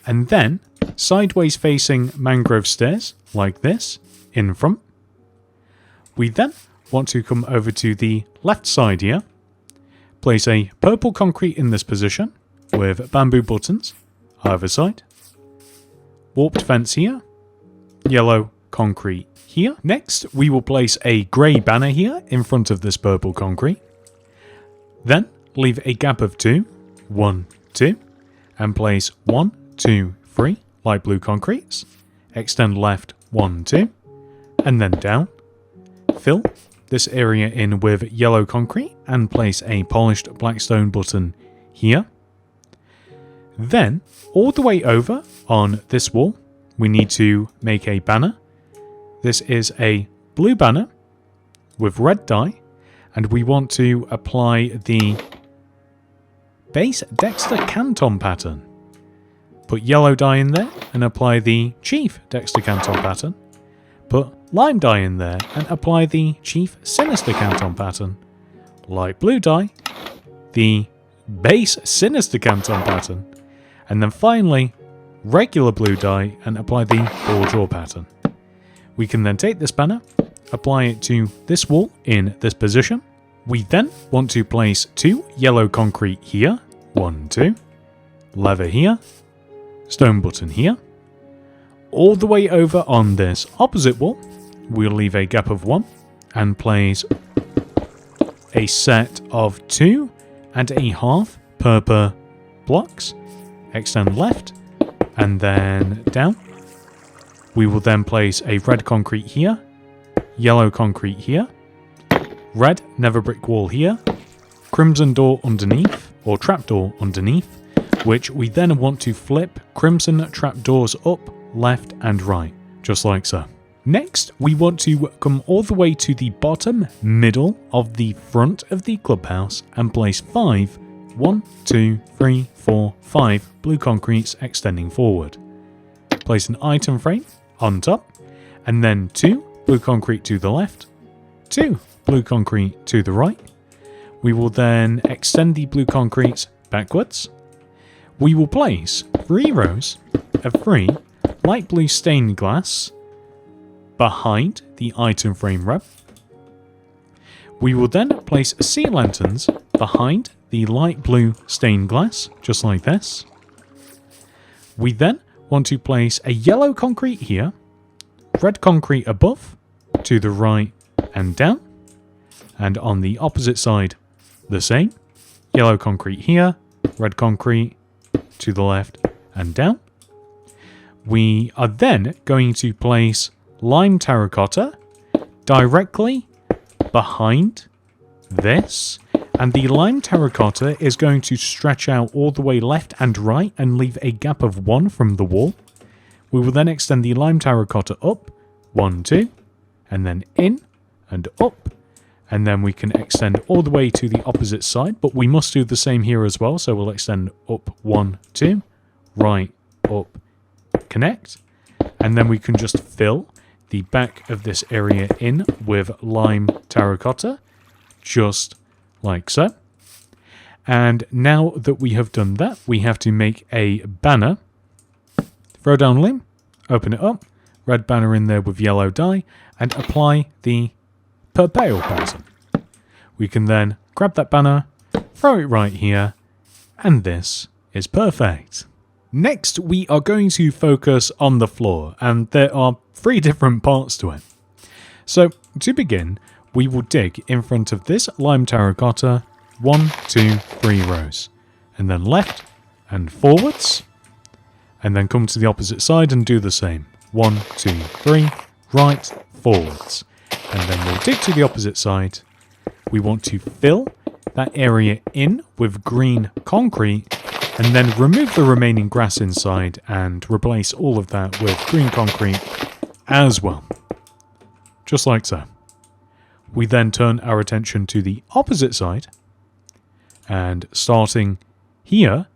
and then sideways facing mangrove stairs like this in front. We then want to come over to the left side here, place a purple concrete in this position with bamboo buttons either side, warped fence here, yellow concrete here. Next, we will place a grey banner here in front of this purple concrete. Then leave a gap of 2, 1, 2, and place 1, 2, 3 light blue concretes. Extend left 1, 2, and then down. Fill this area in with yellow concrete and place a polished black stone button here. Then, all the way over on this wall, we need to make a banner. This is a blue banner with red dye, and we want to apply the base Dexter Canton pattern. Put yellow dye in there and apply the Chief Dexter Canton pattern. Put lime dye in there and apply the Chief Sinister Canton pattern. Light blue dye, the base Sinister Canton pattern. And then finally, regular blue dye and apply the Bourgeois pattern. We can then take this banner, apply it to this wall in this position. We then want to place 2 yellow concrete here, 1, 2, leather here, stone button here. All the way over on this opposite wall, we'll leave a gap of 1 and place a set of 2.5 purple blocks. Extend left and then down. We will then place a red concrete here, yellow concrete here, red nether brick wall here, crimson door underneath, or trapdoor underneath, which we then want to flip crimson trapdoors up, left and right, just like so. Next, we want to come all the way to the bottom middle of the front of the clubhouse and place 1, 2, 3, 4, 5 blue concretes extending forward. Place an item frame on top, and then 2 blue concrete to the left, 2 blue concrete to the right. We will then extend the blue concrete backwards. We will place 3 rows of 3 light blue stained glass behind the item frame row. We will then place sea lanterns behind the light blue stained glass, just like this. We then want to place a yellow concrete here, red concrete above, to the right and down, and on the opposite side the same. Yellow concrete here, red concrete to the left and down. we are then going to place lime terracotta directly behind this, and the lime terracotta is going to stretch out all the way left and right and leave a gap of 1 from the wall. We will then extend the lime terracotta up, 1, 2, and then in and up, and then we can extend all the way to the opposite side, but we must do the same here as well, so we'll extend up, 1, 2, right, up, connect, and then we can just fill the back of this area in with lime terracotta, just like so. And now that we have done that, we have to make a banner. Throw down limb, open it up, red banner in there with yellow dye, and apply the purple pattern. We can then grab that banner, throw it right here, and this is perfect. Next, we are going to focus on the floor, and there are 3 different parts to it. So, to begin, we will dig in front of this lime terracotta 1, 2, 3 rows, and then left and forwards, and then come to the opposite side and do the same. 1, 2, 3, right, forwards, and then we'll dig to the opposite side. We want to fill that area in with green concrete, and then remove the remaining grass inside and replace all of that with green concrete as well. Just like so. We then turn our attention to the opposite side, and starting here,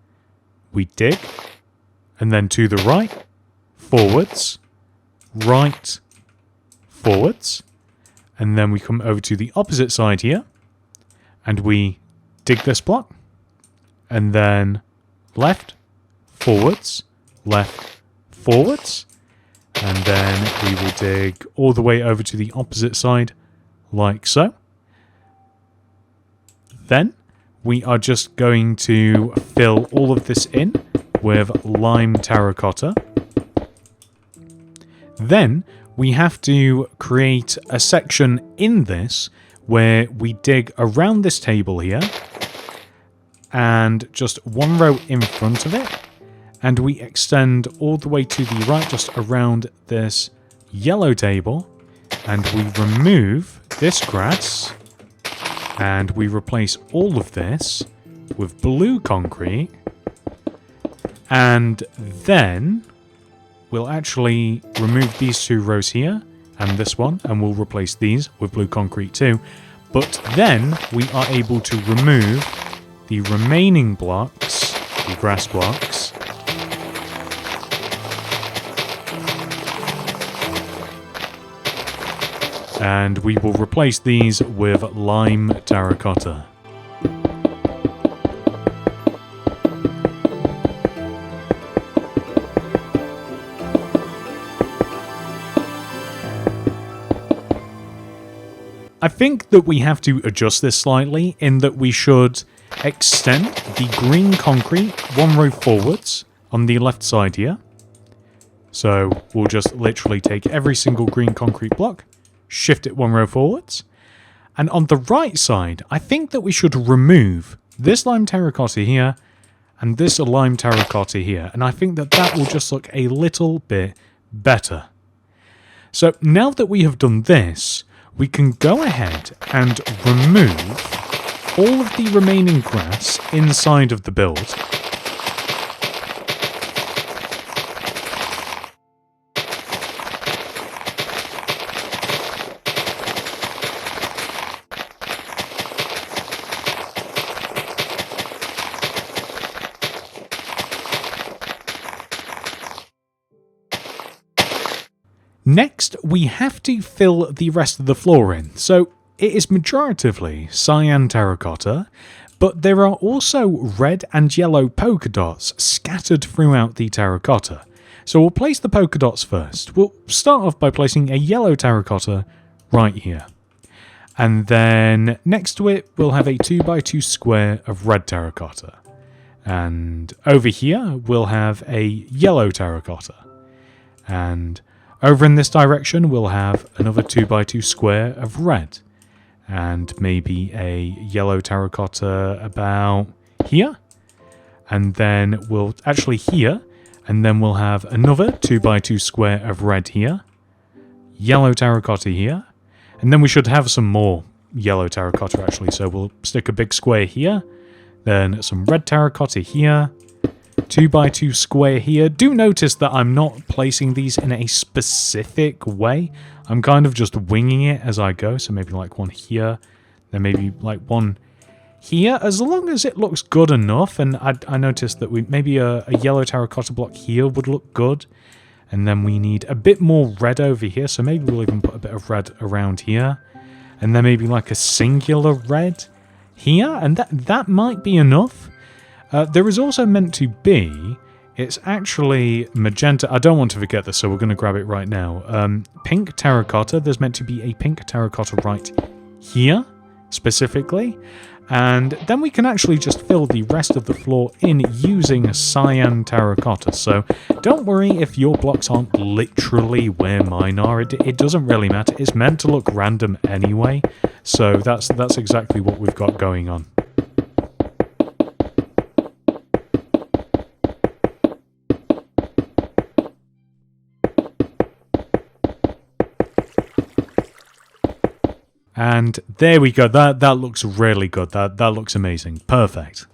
we dig, and then to the right, forwards, right, forwards, and then we come over to the opposite side here, and we dig this block, and then left, forwards, and then we will dig all the way over to the opposite side, like so. Then we are just going to fill all of this in with lime terracotta. Then we have to create a section in this where we dig around this table here, and just 1 row in front of it, and we extend all the way to the right just around this yellow table, and we remove this grass, and we replace all of this with blue concrete, and then we'll actually remove these 2 rows here and this one, and we'll replace these with blue concrete too. But then we are able to remove the remaining blocks, the grass blocks, and we will replace these with lime terracotta. I think that we have to adjust this slightly in that we should extend the green concrete 1 row forwards on the left side here. So we'll just literally take every single green concrete block, shift it 1 row forwards. And on the right side, I think that we should remove this lime terracotta here and this lime terracotta here. And I think that that will just look a little bit better. So now that we have done this, we can go ahead and remove all of the remaining grass inside of the build. Next, we have to fill the rest of the floor in. So it is majoritively cyan terracotta, but there are also red and yellow polka dots scattered throughout the terracotta. So we'll place the polka dots first. We'll start off by placing a yellow terracotta right here. And then next to it, we'll have a 2x2 square of red terracotta. And over here, we'll have a yellow terracotta. And over in this direction, we'll have another 2x2 square of red. And maybe a yellow terracotta about here. And then we'll actually here, And then we'll have another 2x2 square of red here. Yellow terracotta here. And then we should have some more yellow terracotta actually. So we'll stick a big square here. Then some red terracotta here. 2x2 square here. Do notice that I'm not placing these in a specific way. I'm kind of just winging it as I go. So maybe like one here. Then maybe like one here. As long as it looks good enough. And I noticed that maybe a yellow terracotta block here would look good. And then we need a bit more red over here. So maybe we'll even put a bit of red around here. And then maybe like a singular red here. And that might be enough. There is also meant to be, it's actually magenta. I don't want to forget this, so we're going to grab it right now. Pink terracotta. There's meant to be a pink terracotta right here, specifically. And then we can actually just fill the rest of the floor in using cyan terracotta. So don't worry if your blocks aren't literally where mine are. It doesn't really matter. It's meant to look random anyway. So that's exactly what we've got going on. And there we go. That looks really good. That looks amazing. Perfect.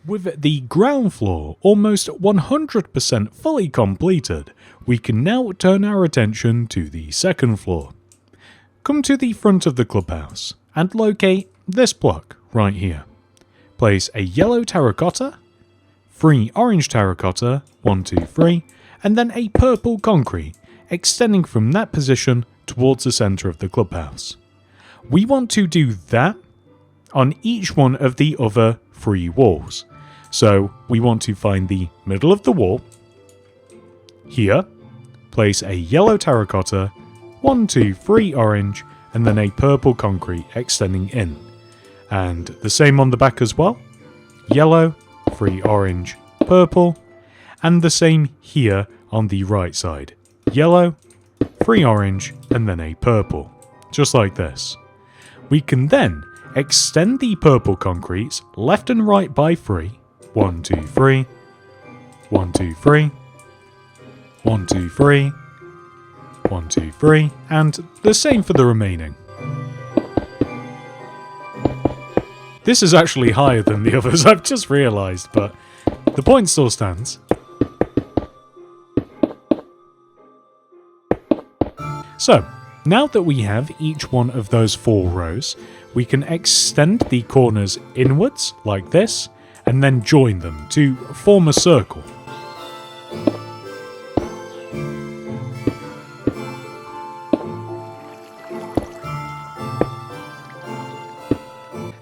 With the ground floor almost 100% fully completed, we can now turn our attention to the second floor. Come to the front of the clubhouse and locate this block right here. Place a yellow terracotta, 3 orange terracotta, 1, 2, 3, and then a purple concrete, extending from that position towards the center of the clubhouse. We want to do that on each one of the other 3 walls. So we want to find the middle of the wall. Here, place a yellow terracotta, 1, 2, 3 orange, and then a purple concrete extending in. And the same on the back as well. Yellow, 3 orange, purple, and the same here on the right side. Yellow, 3 orange, and then a purple. Just like this. We can then extend the purple concretes left and right by 3. 1, 2, 3. 1, 2, 3. 1, 2, 3. 1, 2, 3. And the same for the remaining. This is actually higher than the others, I've just realised, but the point still stands. So, now that we have each one of those 4 rows, we can extend the corners inwards, like this, and then join them to form a circle.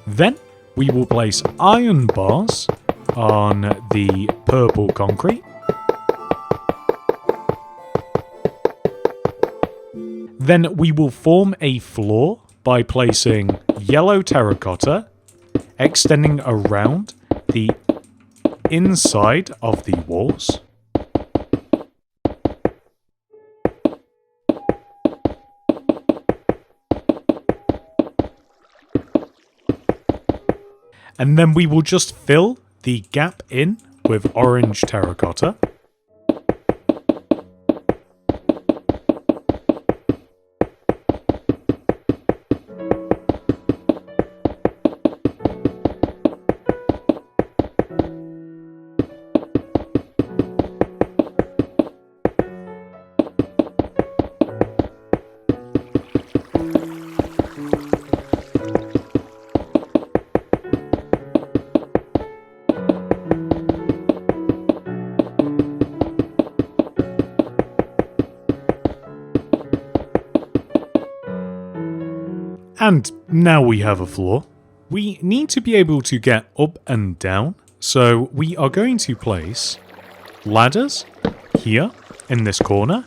Then, we will place iron bars on the purple concrete. Then we will form a floor by placing yellow terracotta, extending around the inside of the walls. And then we will just fill the gap in with orange terracotta. And now we have a floor. We need to be able to get up and down, so we are going to place ladders here in this corner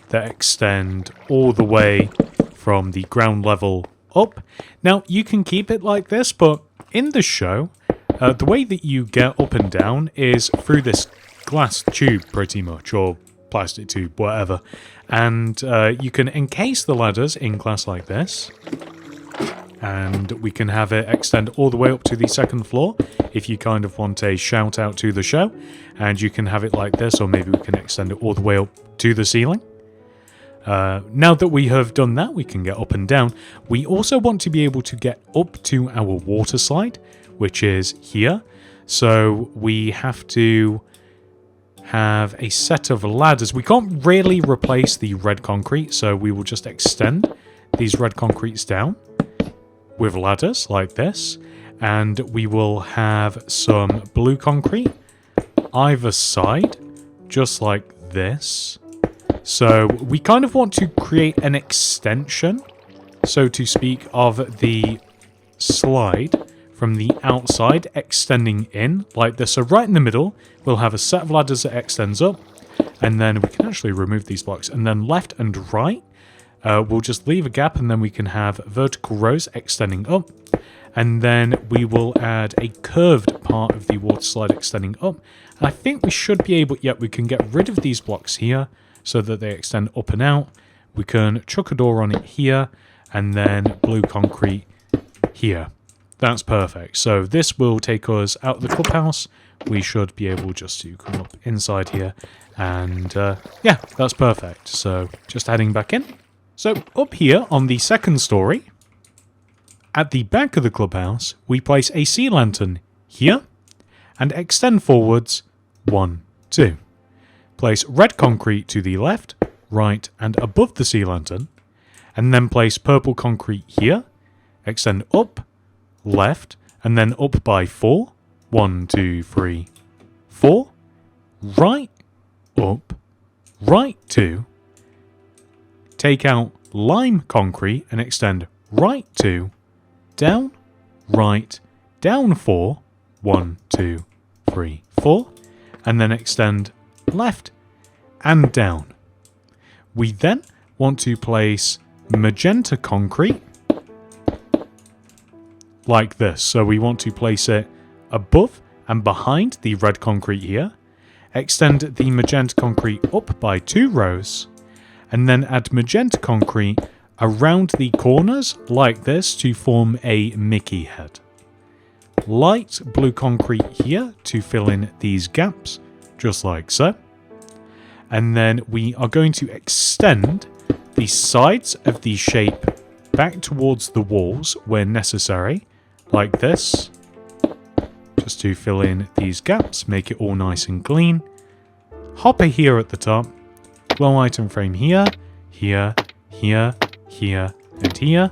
that extend all the way from the ground level up. Now, you can keep it like this, but in the show, the way that you get up and down is through this glass tube pretty much, or plastic tube, whatever. And you can encase the ladders in glass like this. and we can have it extend all the way up to the second floor if you kind of want a shout out to the show, and you can have it like this, or maybe we can extend it all the way up to the ceiling. Now that we have done that, we can get up and down. We also want to be able to get up to our water slide, which is here. So we have to have a set of ladders. We can't really replace the red concrete, so we will just extend these red concretes down with ladders like this, and we will have some blue concrete either side, just like this. So we kind of want to create an extension, so to speak, of the slide from the outside, extending in like this. So right in the middle, we'll have a set of ladders that extends up, and then we can actually remove these blocks. And then left and right, we'll just leave a gap, and then we can have vertical rows extending up. And then we will add a curved part of the water slide extending up. And I think we should be able, we can get rid of these blocks here so that they extend up and out. We can chuck a door on it here, and then blue concrete here. That's perfect. So this will take us out of the clubhouse. We should be able just to come up inside here, and yeah, that's perfect. So just heading back in. So up here on the second story, at the back of the clubhouse, we place a sea lantern here and extend forwards 1, 2. Place red concrete to the left, right, and above the sea lantern, and then place purple concrete here, extend up, left, and then up by 4. 1, 2, 3, 4. Right, up, right 2. Take out lime concrete and extend right 2. Down, right, down 4. 1, 2, 3, 4. And then extend left and down. We then want to place magenta concrete like this. So we want to place it above and behind the red concrete here, extend the magenta concrete up by 2 rows, and then add magenta concrete around the corners like this to form a Mickey head. Light blue concrete here to fill in these gaps, just like so. And then we are going to extend the sides of the shape back towards the walls where necessary, like this, just to fill in these gaps, make it all nice and clean. Hopper here at the top, glow item frame here, here, here, here, and here.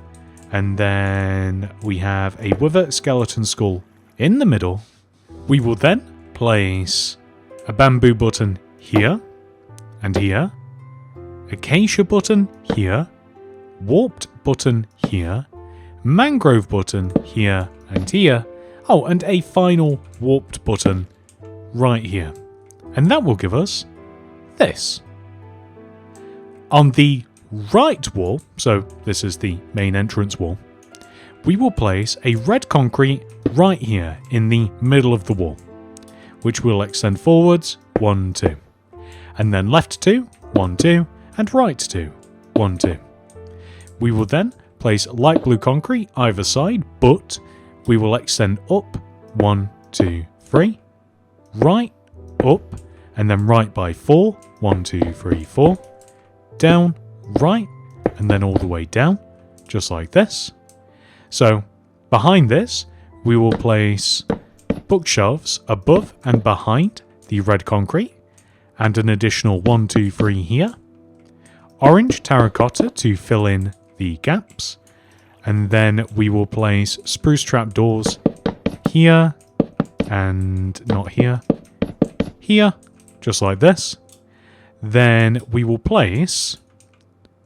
And then we have a wither skeleton skull in the middle. We will then place a bamboo button here and here, acacia button here, warped button here, mangrove button here and here. Oh, and a final warped button right here. And that will give us this. On the right wall, so this is the main entrance wall, we will place a red concrete right here in the middle of the wall, which will extend forwards 1, 2. And then left 2, 1, 2, and right 2, 1, 2. We will then place light blue concrete either side, but we will extend up 1, 2, 3, right, up, and then right by 4, 1, 2, 3, 4, down, right, and then all the way down, just like this. So behind this, we will place bookshelves above and behind the red concrete, and an additional 1, 2, 3 here. Orange terracotta to fill in the gaps. And then we will place spruce trapdoors here, and not here, here, just like this. Then we will place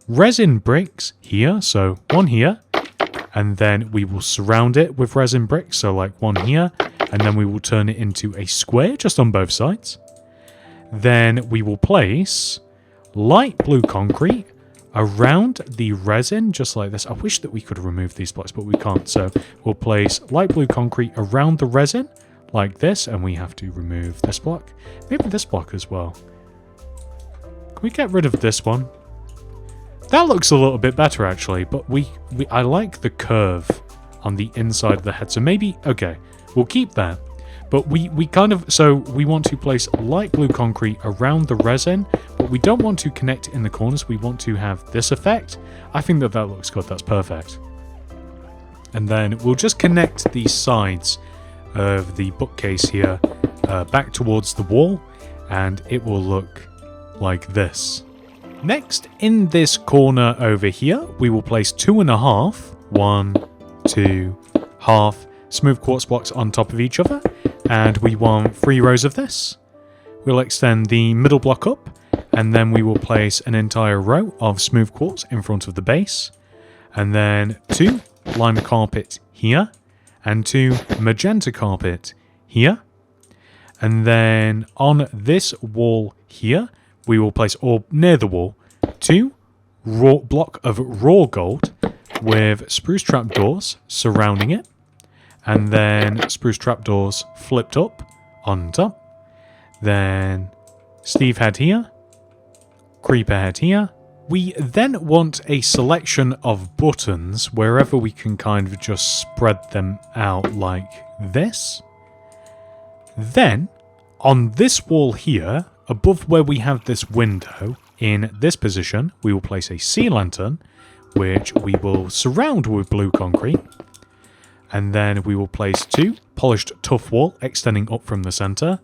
resin bricks here, so one here, and then we will surround it with resin bricks, so like one here, and then we will turn it into a square just on both sides. Then we will place light blue concrete around the resin, just like this. I wish that we could remove these blocks, but we can't. So we'll place light blue concrete around the resin, like this, and we have to remove this block. Maybe this block as well. Can we get rid of this one? That looks a little bit better, actually, but I like the curve on the inside of the head. So maybe, okay, we'll keep that. But we kind of, so we want to place light blue concrete around the resin, but we don't want to connect in the corners. We want to have this effect. I think that looks good. That's perfect. And then we'll just connect the sides of the bookcase here back towards the wall, and it will look like this. Next, in this corner over here, we will place 2.5, 1, 2, half smooth quartz blocks on top of each other, and we want 3 rows of this. We'll extend the middle block up, and then we will place an entire row of smooth quartz in front of the base, and then 2 lime carpet here, and 2 magenta carpet here. And then on this wall here, we will place, or near the wall, 2 block of raw gold with spruce trapdoors surrounding it, and then spruce trapdoors flipped up on top. Then Steve head here, creeper head here. We then want a selection of buttons wherever we can kind of just spread them out like this. Then, on this wall here, above where we have this window, in this position, we will place a sea lantern, which we will surround with blue concrete. And then we will place 2 polished tuff wall extending up from the center.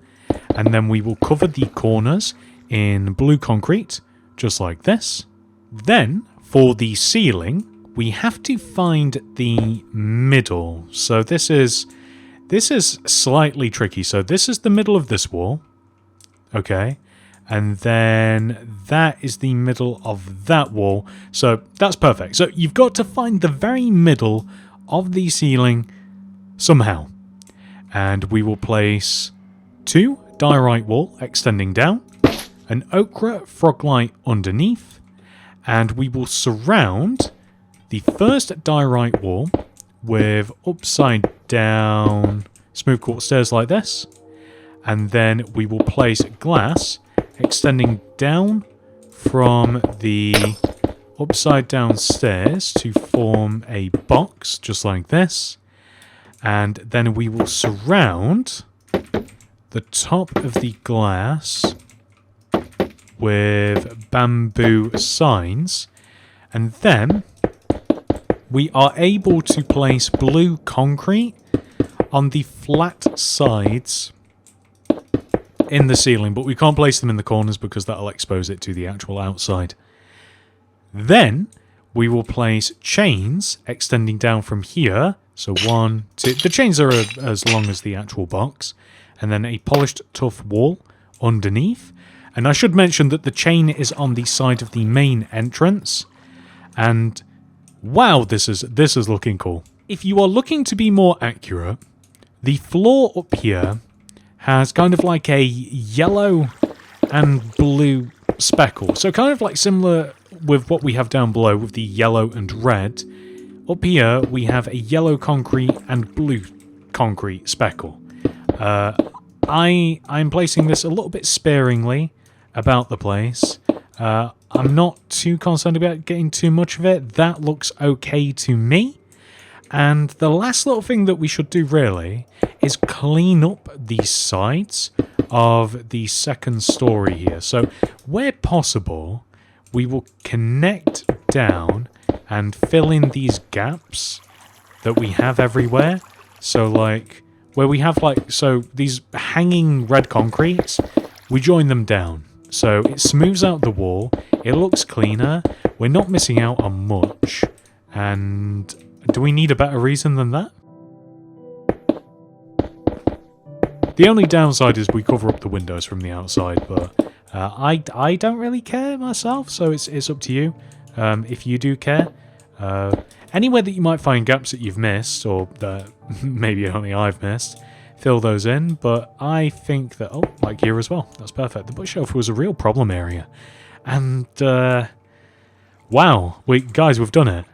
And then we will cover the corners in blue concrete, just like this. Then, for the ceiling, we have to find the middle. So this is slightly tricky. So this is the middle of this wall. Okay. And then that is the middle of that wall. So that's perfect. So you've got to find the very middle of the ceiling somehow. And we will place 2 diorite wall extending down, an ochre frog light underneath, and we will surround the first diorite wall with upside down smooth quartz stairs like this. And then we will place glass extending down from the upside down stairs to form a box just like this. And then we will surround the top of the glass with bamboo signs, and then we are able to place blue concrete on the flat sides in the ceiling, but we can't place them in the corners because that'll expose it to the actual outside. Then we will place chains extending down from here, so 1, 2, the chains are as long as the actual box, and then a polished tuff wall underneath. And I should mention that the chain is on the side of the main entrance. And wow, this is looking cool. If you are looking to be more accurate, the floor up here has kind of like a yellow and blue speckle. So kind of like similar with what we have down below with the yellow and red. Up here we have a yellow concrete and blue concrete speckle. I'm placing this a little bit sparingly about the place. I'm not too concerned about getting too much of it. That looks okay to me. And the last little thing that we should do really is clean up the sides of the second story here. So where possible, we will connect down and fill in these gaps that we have everywhere. So like where we have like, so these hanging red concretes, we join them down. So it smooths out the wall, it looks cleaner, we're not missing out on much. And do we need a better reason than that? The only downside is we cover up the windows from the outside, but I don't really care myself, so it's up to you if you do care. Anywhere that you might find gaps that you've missed, or that maybe only I've missed, fill those in, but I think that, oh, like here as well, that's perfect. The bookshelf was a real problem area. And, wow, guys, we've done it.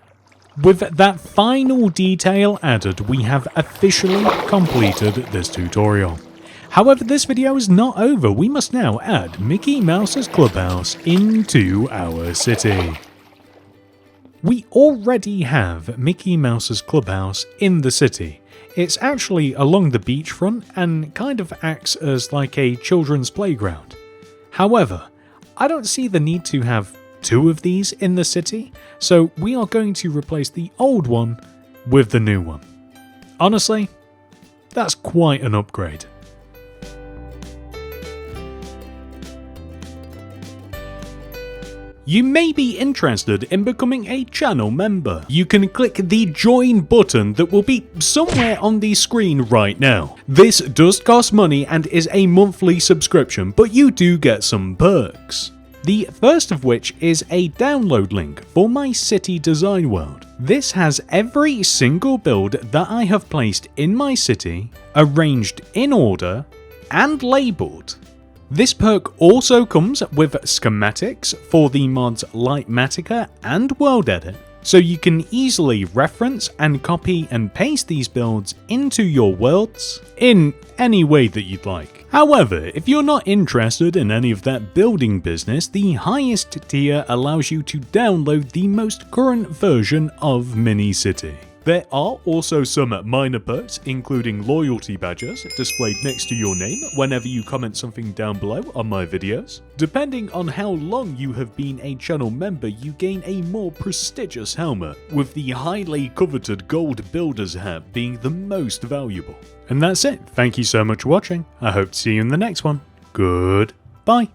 With that final detail added, we have officially completed this tutorial. However, this video is not over. We must now add Mickey Mouse's Clubhouse into our city. We already have Mickey Mouse's Clubhouse in the city. It's actually along the beachfront and kind of acts as like a children's playground. However, I don't see the need to have 2 of these in the city, so we are going to replace the old one with the new one. Honestly, that's quite an upgrade. You may be interested in becoming a channel member. You can click the join button that will be somewhere on the screen right now. This does cost money and is a monthly subscription, but you do get some perks. The first of which is a download link for my city design world. This has every single build that I have placed in my city, arranged in order, and labeled. This perk also comes with schematics for the mods Lightmatica and World Edit, so you can easily reference and copy and paste these builds into your worlds in any way that you'd like. However, if you're not interested in any of that building business, the highest tier allows you to download the most current version of Mini City. There are also some minor perks, including loyalty badges displayed next to your name whenever you comment something down below on my videos. Depending on how long you have been a channel member, you gain a more prestigious helmet, with the highly coveted gold builder's hat being the most valuable. And that's it. Thank you so much for watching. I hope to see you in the next one. Goodbye.